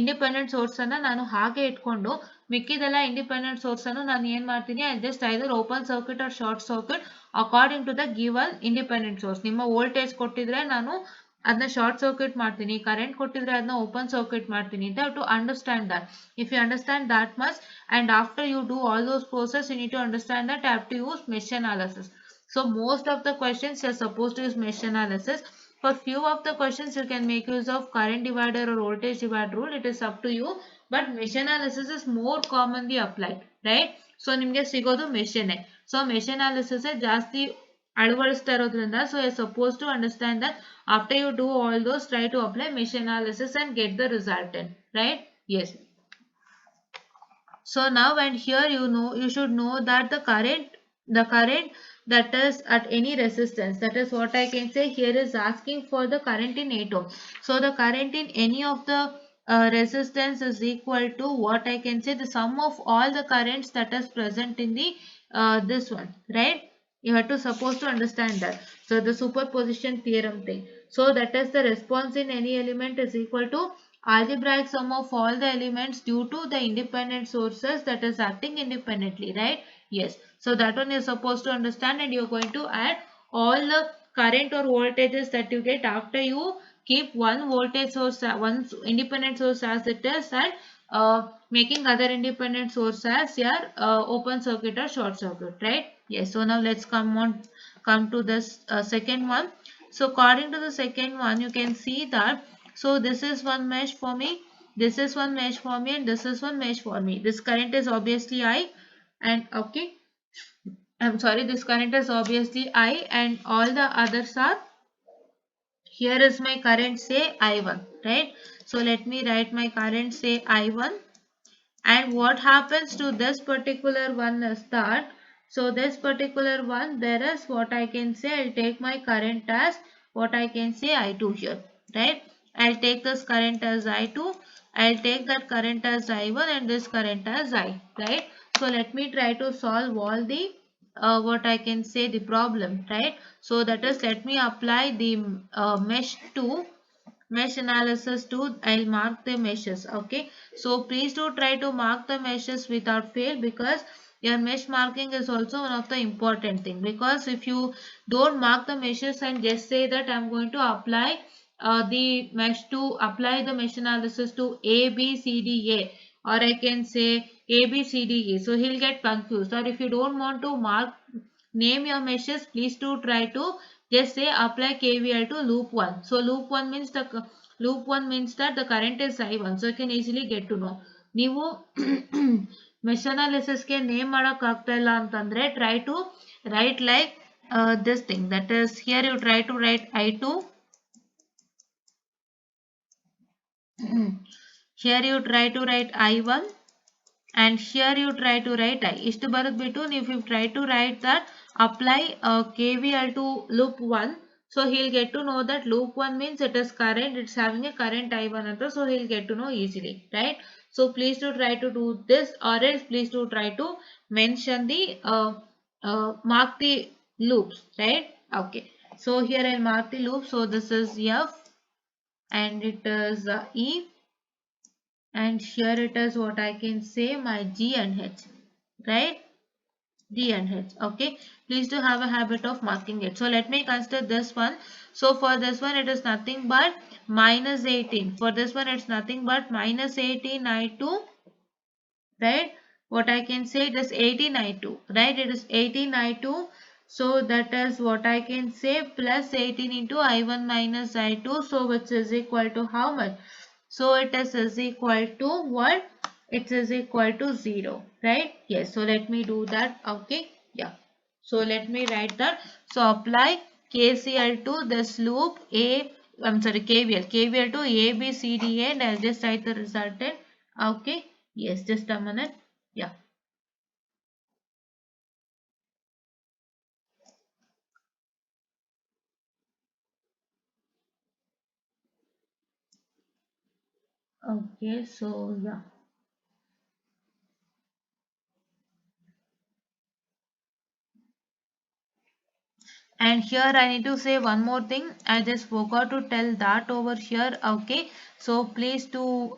ಇಂಡಿಪೆಂಡೆಂಟ್ ಸೋರ್ಸ್ ಅನ್ನ ನಾನು ಹಾಗೆ ಇಟ್ಕೊಂಡು ಮಿಕ್ಕಿದೆಲ್ಲ ಇಂಡಿಪೆಂಡೆಂಟ್ ಸೋರ್ಸ್ ಅನ್ನು ನಾನು ಏನ್ ಮಾಡ್ತೀನಿ, I just either open circuit or short circuit according to the given independent source. ನಿಮ್ಮ ವೋಲ್ಟೇಜ್ ಕೊಟ್ಟಿದ್ರೆ ನಾನು ಅದನ್ನ ಶಾರ್ಟ್ ಸರ್ಕ್ಯೂಟ್ ಮಾಡ್ತೀನಿ, ಕರೆಂಟ್ ಕೊಟ್ಟಿದ್ರೆ ಅದನ್ನ ಓಪನ್ ಸರ್ಕ್ಯೂಟ್ ಮಾಡ್ತೀನಿ ಅಂತ to understand that. If you understand that much and after you do all those process, you need to understand that you have to use mesh analysis. So most of the questions you are supposed to use mesh analysis. For few of the questions you can make use of current divider or voltage divider rule, it is up to you, but mesh analysis is more commonly applied, right? So ನಿಮಗೆ ಸಿಗೋದು mesh ನೇ. So mesh analysis ಜಾಸ್ತಿ ಅಳವಡಿಸ್ತಾ ಇರೋದ್ರಿಂದ, so you are supposed to understand that after you do all those, try to apply mesh analysis and get the resultant, right? Yes. So now and here you should know that the current that is at any resistance, that is what I can say here, is asking for the current in 8 ohm. So the current in any of the resistance is equal to what I can say, the sum of all the currents that is present in the this one, right? You have to supposed to understand that. So the superposition theorem thing. So that is the response in any element is equal to algebraic sum of all the elements due to the independent sources that is acting independently, right? Yes. So that one is supposed to understand, and you are going to add all the current or voltages that you get after you keep one voltage source, one independent source as it is, and making other independent source as your open circuit or short circuit, right? Yes. So now let's come to this second one. So according to the second one, you can see that, so this is one mesh for me, this is one mesh for me, and this is one mesh for me. This current is obviously I, and okay, I'm sorry, this current is obviously I, and all the others are, here is my current, say I1, right? So let me write my current, say I1. And what happens to this particular one is that, so this particular one, there is what I can say, I'll take my current as what I can say I2 here, right? I'll take this current as I2, I'll take that current as I1, and this current as I, right? So let me try to solve all the what I can say, the problem, right? So that is, let me apply the mesh analysis to, I'll mark the meshes, okay? So please do try to mark the meshes without fail, because your mesh marking is also one of the important thing. Because if you don't mark the meshes and just say that I'm going to apply the mesh analysis to A, B, C, D, A, or I can say A, B, C, D, E. So he'll get confused. Or if you don't want to name your meshes, please do try to just say apply KVL to loop 1. So loop 1 means that the current is I1. So you can easily get to know. ನೀವು mesh ಅನಾಲಿಸಿಸ್ಗೆ name ಮಾಡಕ್ ಆಗ್ತಾ ಇಲ್ಲ ಅಂತಂದ್ರೆ, try to write like this thing, that is, here you try to write I2, here you try to write I1, and here you try to write I. ಇಷ್ಟು ಬರೆದು ಬಿಟ್ಟು if you try to write that, apply KVL to loop 1, so he'll get to know that loop 1 means it is current, it's having a current I1 anta, so he'll get to know easily, right? So please do try to do this, or else please do try to mention the mark the loops, right? Okay, so here I'll mark the loop. So this is F, and it is E, and here it is what I can say, my G and H, right? D and H, okay? Please do have a habit of marking it. So let me consider this one. So for this one it is nothing but minus 18. For this one it's nothing but minus 18 I2, right? What I can say, it is 18 I2, right? It is 18 I2. So that is what I can say, plus 18 into I1 minus I2. So which is equal to how much? So it is equal to what? It is equal to 0, right? Yes. So let me do that. Okay. Yeah. So let me write that. So apply KCL to this loop KVL to A, B, C, D, A, and I'll just write the resultant. Okay. Yes. Just a minute. Yeah. Okay. So yeah. And here I need to say one more thing. I just forgot to tell that over here. Okay, so please to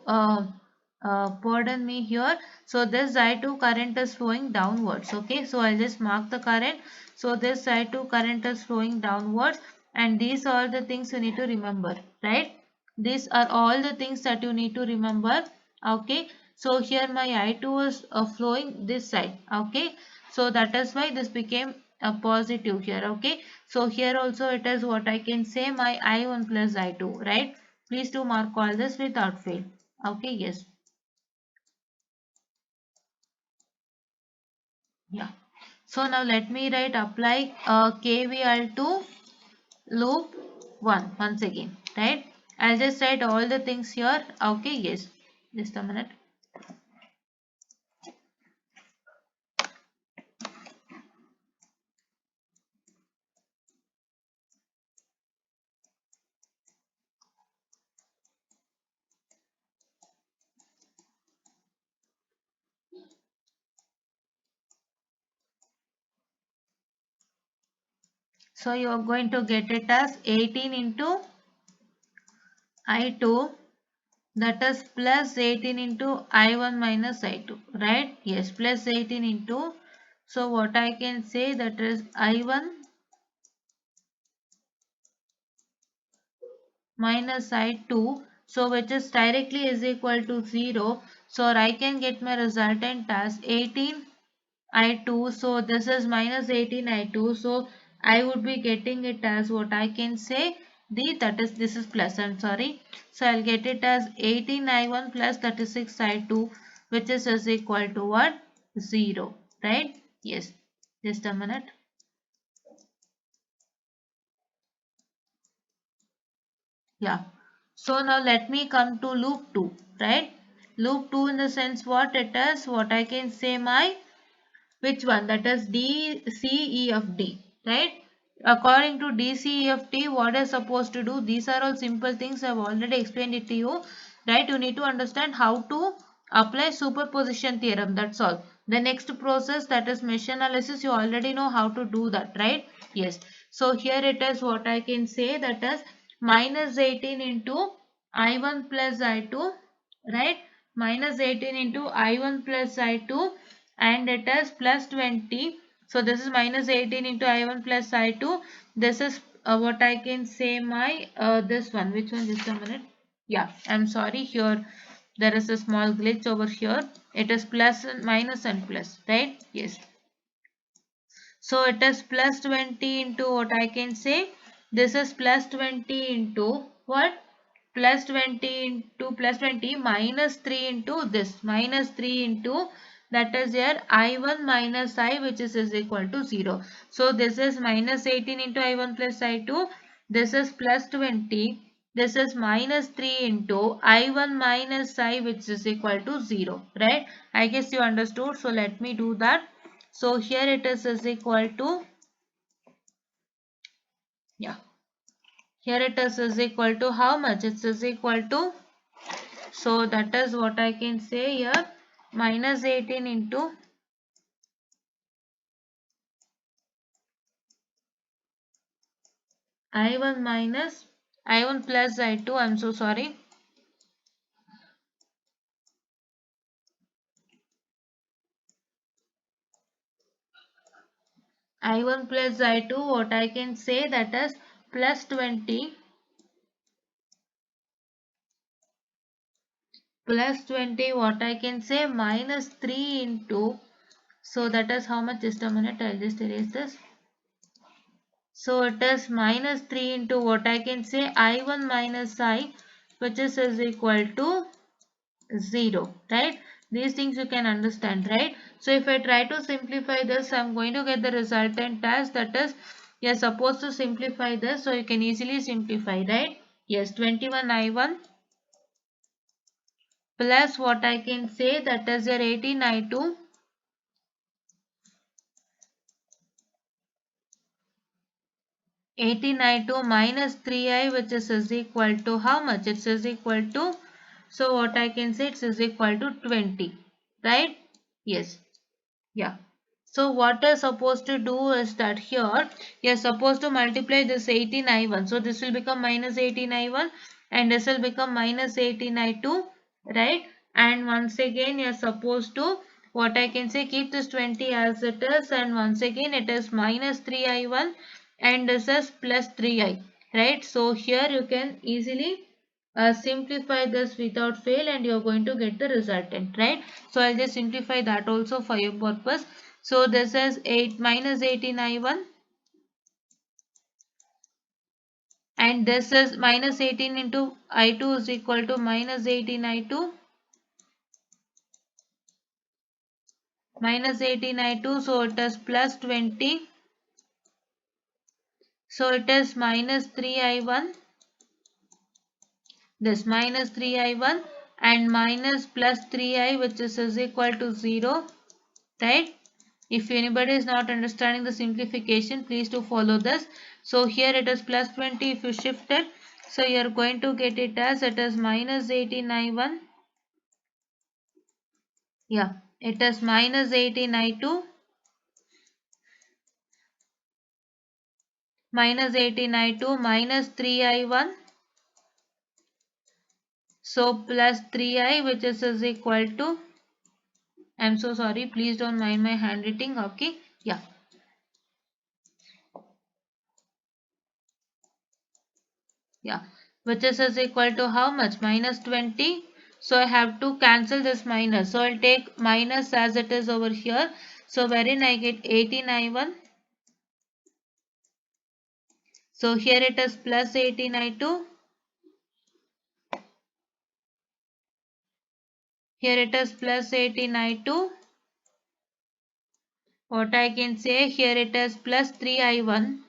pardon me here. So this I2 current is flowing downwards. Okay, so I'll just mark the current. So this I2 current is flowing downwards, and these are the things you need to remember, right? These are all the things that you need to remember. Okay, so here my I2 is flowing this side. Okay, so that is why this became a positive here. Okay, so here also it is what I can say, my I1 plus I2, right? Please do mark all this without fail. Okay, yes. Yeah. So now let me write apply KVL to loop 1 once again, right? I'll just write all the things here. Okay, yes. Just a minute. So you are going to get it as 18 into I2, that is plus 18 into I1 minus I2, right? Yes, plus 18 into, so what I can say, that is I1 minus I2, so which is directly is equal to 0. So I can get my resultant as 18 I2. So this is minus 18 I2. So I would be getting it as what I can say, that is, this is plus, I'm sorry. So I'll get it as 18 I1 plus 36 I2, which is equal to what? 0, right? Yes. Just a minute. Yeah. So now let me come to loop 2, right? Loop 2 in the sense what it is, what I can say, my which one, that is D, C, E, F, D, right? According to D, C, E, F, D, what is supposed to do? These are all simple things. I have already explained it to you, right? You need to understand how to apply superposition theorem. That's all. The next process, that is mesh analysis, you already know how to do that, right? Yes. So here it is what I can say, that is minus 18 into I1 plus I2, right? Minus 18 into I1 plus I2, and it is plus 20. So this is minus 18 into I1 plus I2. This is what I can say, my this one. Which one? Just a minute. Yeah, I'm sorry. Here there is a small glitch over here. It is plus and minus and plus, right? Yes. So it is plus 20 into what I can say. This is plus 20 into what? Plus 20 into plus 20 minus 3 into this. Minus 3 into, that is here I1 minus I, which is equal to 0. So this is minus 18 into I1 plus I2. This is plus 20. This is minus 3 into I1 minus I, which is equal to 0. Right? I guess you understood. So let me do that. So here it is equal to, yeah, here it is equal to how much? It is equal to, so that is what I can say here, minus 18 into I1 minus I1 plus I2, I'm so sorry. I1 plus I2, what I can say, that is plus 20 plus 20, what I can say, minus 3 into, so that is how much? Just a minute, I'll just erase this. So it is minus 3 into what I can say, I1 minus I, which is equal to 0, right? These things you can understand, right? So if I try to simplify this, I'm going to get the resultant as, that is, you're supposed to simplify this, so you can easily simplify, right? Yes, 21 I1 plus what I can say, that is your 18 I2 18 I2 minus 3I, which is equal to how much? It is equal to, so what I can say, it is equal to 20, right? Yes. Yeah. So what you're supposed to do is that here you're supposed to multiply this 18I1. So this will become minus 18I1 and this will become minus 18I2, right? And once again you're supposed to, what I can say, keep this 20 as it is, and once again it is minus 3I1 and this is plus 3I, right? So here you can easily simplify this without fail and you're going to get the resultant, right? So I'll just simplify that also for your purpose. So this is 8 minus 18I1 and this is minus 18 into I2 is equal to minus 18I2 minus 18I2, so it is plus 20, so it is minus 3I1, this minus 3I1 and minus plus 3I, which is equal to 0, right? If anybody is not understanding the simplification, please do follow this. So here it is plus 20 if you shift it. So you are going to get it as it is minus 18I1. Yeah, it is minus 18I2 minus 18I2 minus 3I1. So plus 3I, which is equal to, I'm so sorry, please don't mind my handwriting. Okay, yeah. Yeah, which is equal to how much? Minus 20. So I have to cancel this minus. So I'll take minus as it is over here. So wherein I get 18I1. So here it is plus 18I2. Here it is plus 18I2. What I can say, here it is plus 3I1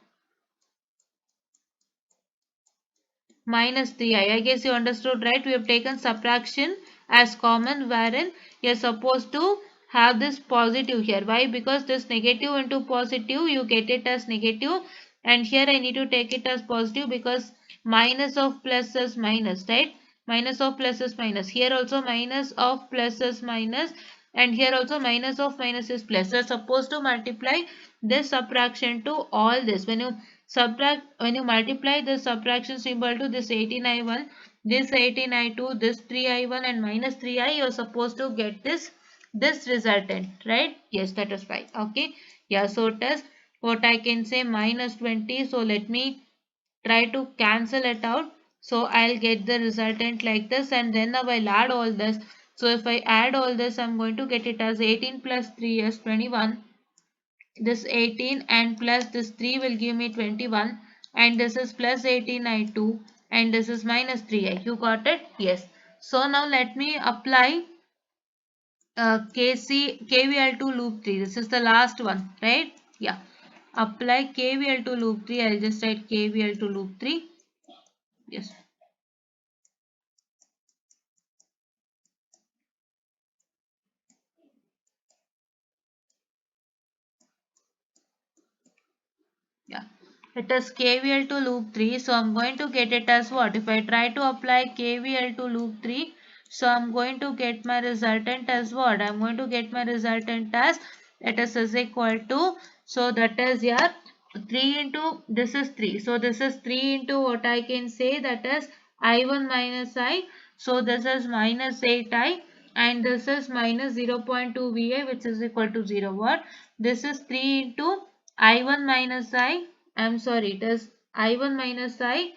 minus 3I. I guess you understood, right? We have taken subtraction as common, wherein you're supposed to have this positive here. Why? Because this negative into positive, you get it as negative, and here I need to take it as positive because minus of plus is minus, right? Minus of plus is minus. Here also minus of plus is minus, and here also minus of minus is plus. So you're supposed to multiply this subtraction to all this. When you multiply the subtraction symbol to this 18I1, this 18I2, this 3I1 and minus 3I, you're supposed to get this resultant, right? Yes, that is right. Okay, yeah, so it is, what I can say, minus 20. So let me try to cancel it out. So I'll get the resultant like this, and then now I'll add all this. So if I add all this, I'm going to get it as 18 plus 3 is 21. This 18 and plus this 3 will give me 21, and this is plus 18I2 and this is minus 3I. You got it? Yes. So now let me apply KVL to loop 3. This is the last one, right? Yeah. Apply KVL to loop 3. I'll just write KVL to loop 3. Yes. Yeah, it is KVL to loop 3. So I'm going to get it as what? If I try to apply KVL to loop 3, so I'm going to get my resultant as what? I'm going to get my resultant as, it is equal to, so that is, yeah, 3 into, this is 3. So this is 3 into what I can say, that is I1 minus I. So this is minus 8I and this is minus 0.2 VA, which is equal to 0. What? This is 3 into I1 minus I, I'm sorry, it is I1 minus I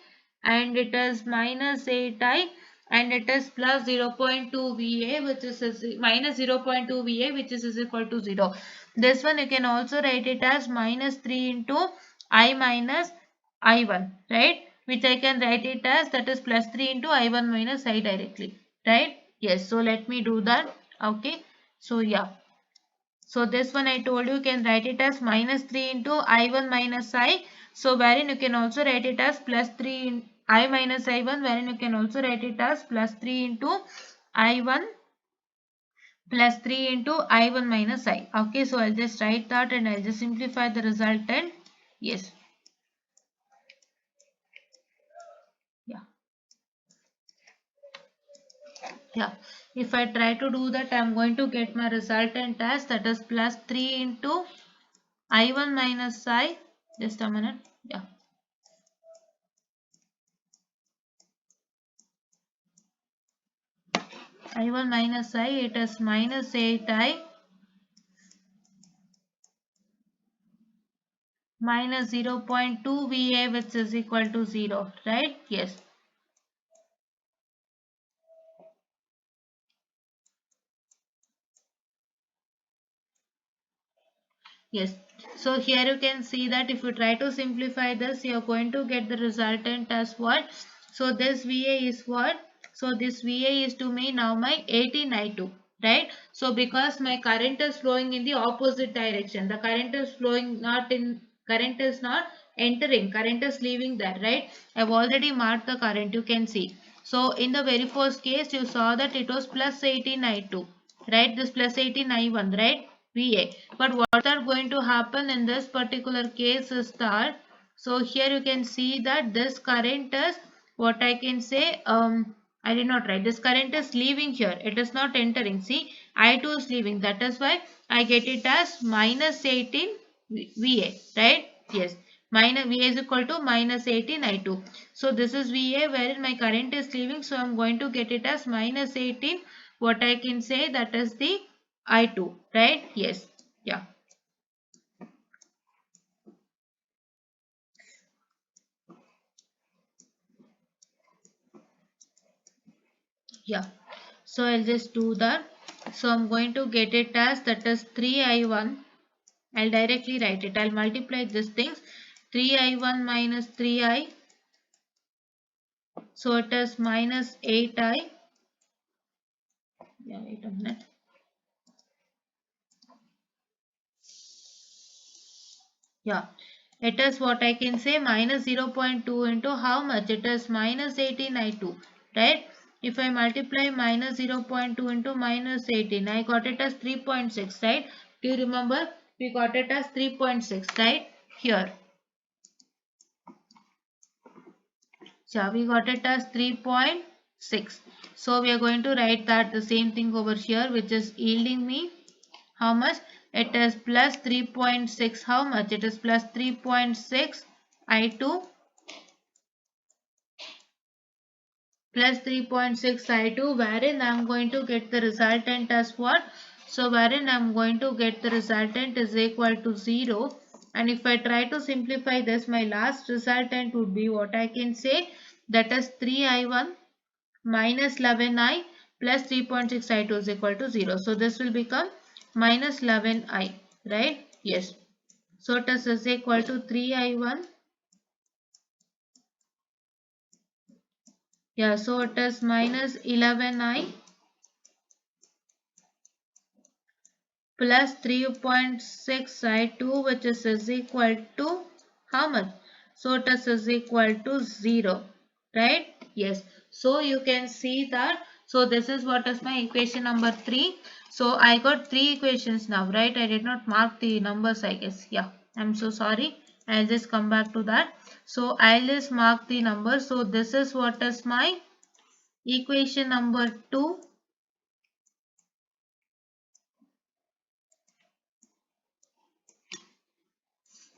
and it is minus 8I and it is plus 0.2 VA, which is minus 0.2 VA, which is equal to 0. This one you can also write it as minus 3 into I minus I1, right? Which I can write it as, that is plus 3 into I1 minus I directly, right? Yes, so let me do that. Okay, so yeah. So this one I told you can write it as minus 3 into I1 minus I. So wherein you can also write it as plus 3 in I minus I1, wherein you can also write it as plus 3 into I1 plus 3 into I1 minus I. Okay, so I'll just write that and I'll just simplify the resultant. Yes. Yeah. Yeah. If I try to do that, I am going to get my resultant as that is plus 3 into I1 minus I. Just a minute. Yeah. I1 minus I, it is minus 8I minus 0.2 VA, which is equal to 0, right? Yes. Yes. So here you can see that if you try to simplify this, you are going to get the resultant as what? So this VA is what? So this VA is to me now my 18I2, right? So because my current is flowing in the opposite direction, the current is flowing not in, current is not entering, current is leaving there, right? I've already marked the current, you can see. So in the very first case, you saw that it was plus 18I2, right? This plus 18I1, right? VA. But what are going to happen in this particular case is that, so here you can see that this current is what I can say, I did not write, this current is leaving here, it is not entering. See, I2 is leaving, that is why I get it as minus 18 VA, right? Yes, minus VA is equal to minus 18 I2. So this is VA wherein my current is leaving, so I am going to get it as minus 18, what I can say, that is the I2, right? Yes. Yeah. Yeah. So I'll just do that. So I'm going to get it as that is 3I1. I'll directly write it. I'll multiply these things. 3I1 minus 3I. So it is minus 8I. Yeah, wait a minute. Yeah. It is what I can say minus 0.2 into how much? It is minus 18I2, right? If I multiply minus 0.2 into minus 18, I got it as 3.6, right? Do you remember? We got it as 3.6, right? Here. So we got it as 3.6. So we are going to write that the same thing over here, which is yielding me how much? It is plus 3.6. How much? It is plus 3.6 I2 plus 3.6 I2, wherein I am going to get the resultant as what? So wherein I am going to get the resultant is equal to 0. And if I try to simplify this, my last resultant would be what I can say, that is 3I1 minus 11I plus 3.6 I2 is equal to 0. So this will become minus 11I, right? Yes. So it is equal to 3I1. Yeah, so it is minus 11I plus 3.6 I2, which is equal to how much? So it is equal to 0, right? Yes. So you can see that. So this is what is my equation number 3. So I got 3 equations now, right? I did not mark the numbers, I guess. Yeah, I'm so sorry. I'll just come back to that. So I'll just mark the numbers. So this is what is my equation number 2.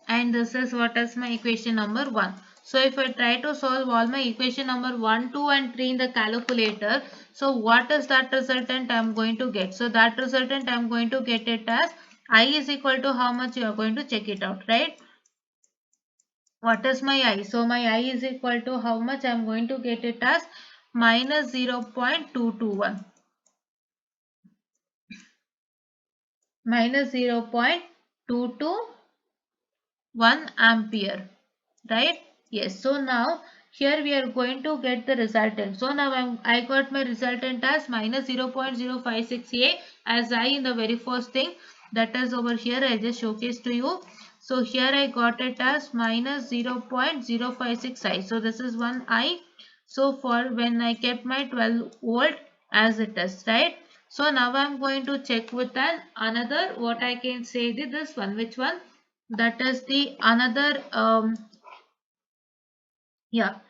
And this is what is my equation number 1. So if I try to solve all my equation number 1, 2 and 3 in the calculator, so what is that resultant I am going to get? So that resultant I am going to get it as I is equal to how much? You are going to check it out, right? What is my I? So my I is equal to how much? I am going to get it as minus 0.221. Minus 0.221 ampere, right? Yes. So now here we are going to get the resultant. So now I got my resultant as minus 0.056A as I in the very first thing, that is over here. I just showcase to you. So here I got it as minus 0.056I. So this is one I. So for when I kept my 12 volt as it is, right? So now I'm going to check with another, what I can say, this one, which one? That is the another yeah,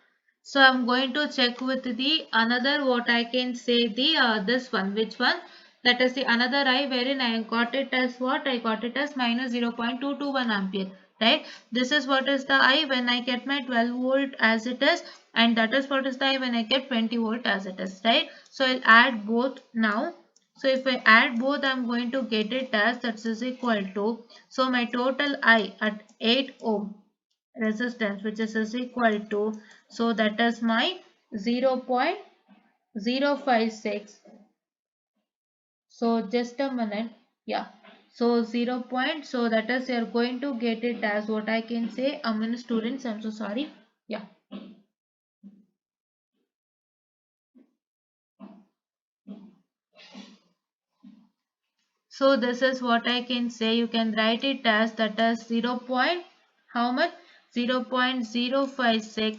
So I'm going to check with the another what I can say the this one, which one, that is the another I wherein I got it as what, I got it as minus 0.221 ampere, right. This is what is the I when I get my 12 volt as it is, and that is what is the I when I get 20 volt as it is, right. So I'll add both now. So if I add both, I'm going to get it as that is equal to, so my total I at 8 ohm resistance, which is equal to, so that is my 0.056. So just a minute, yeah, so 0 point, so that is you're going to get it as what I can say, a minute students, I'm so sorry, yeah. So this is what I can say, you can write it as that is 0 point, how much, 0.056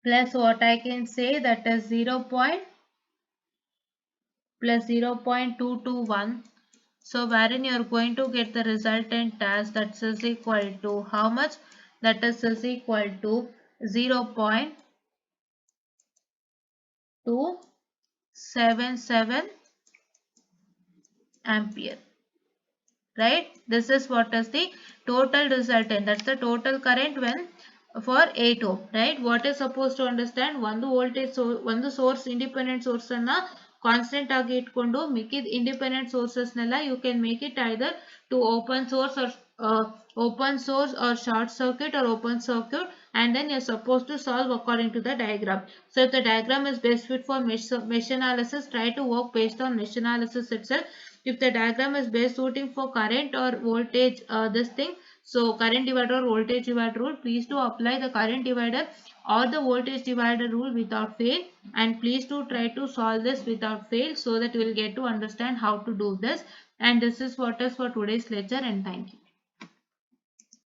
plus what I can say, that is 0 point plus 0.221. So wherein you are going to get the resultant as that is equal to how much? That is equal to 0.277 ampere. Right, this is what is the total resultant, that's the total current when for 8 ohm, right. What is supposed to understand, ಒಂದು voltage ಒಂದು source independent source ಅನ್ನ constant ಆಗಿ ಇಟ್ಕೊಂಡು ಮಿಕ್ಕಿದ independent sources ನೆಲ್ಲ you can make it either to open source or short circuit or open circuit, and then you're supposed to solve according to the diagram. So if the diagram is best fit for mesh analysis, try to work based on mesh analysis itself. If the diagram is best suiting for current or voltage, this thing, so current divider or voltage divider rule, please do apply the current divider or the voltage divider rule without fail, and please do try to solve this without fail, so that you will get to understand how to do this. And this is what is for today's lecture, and thank you.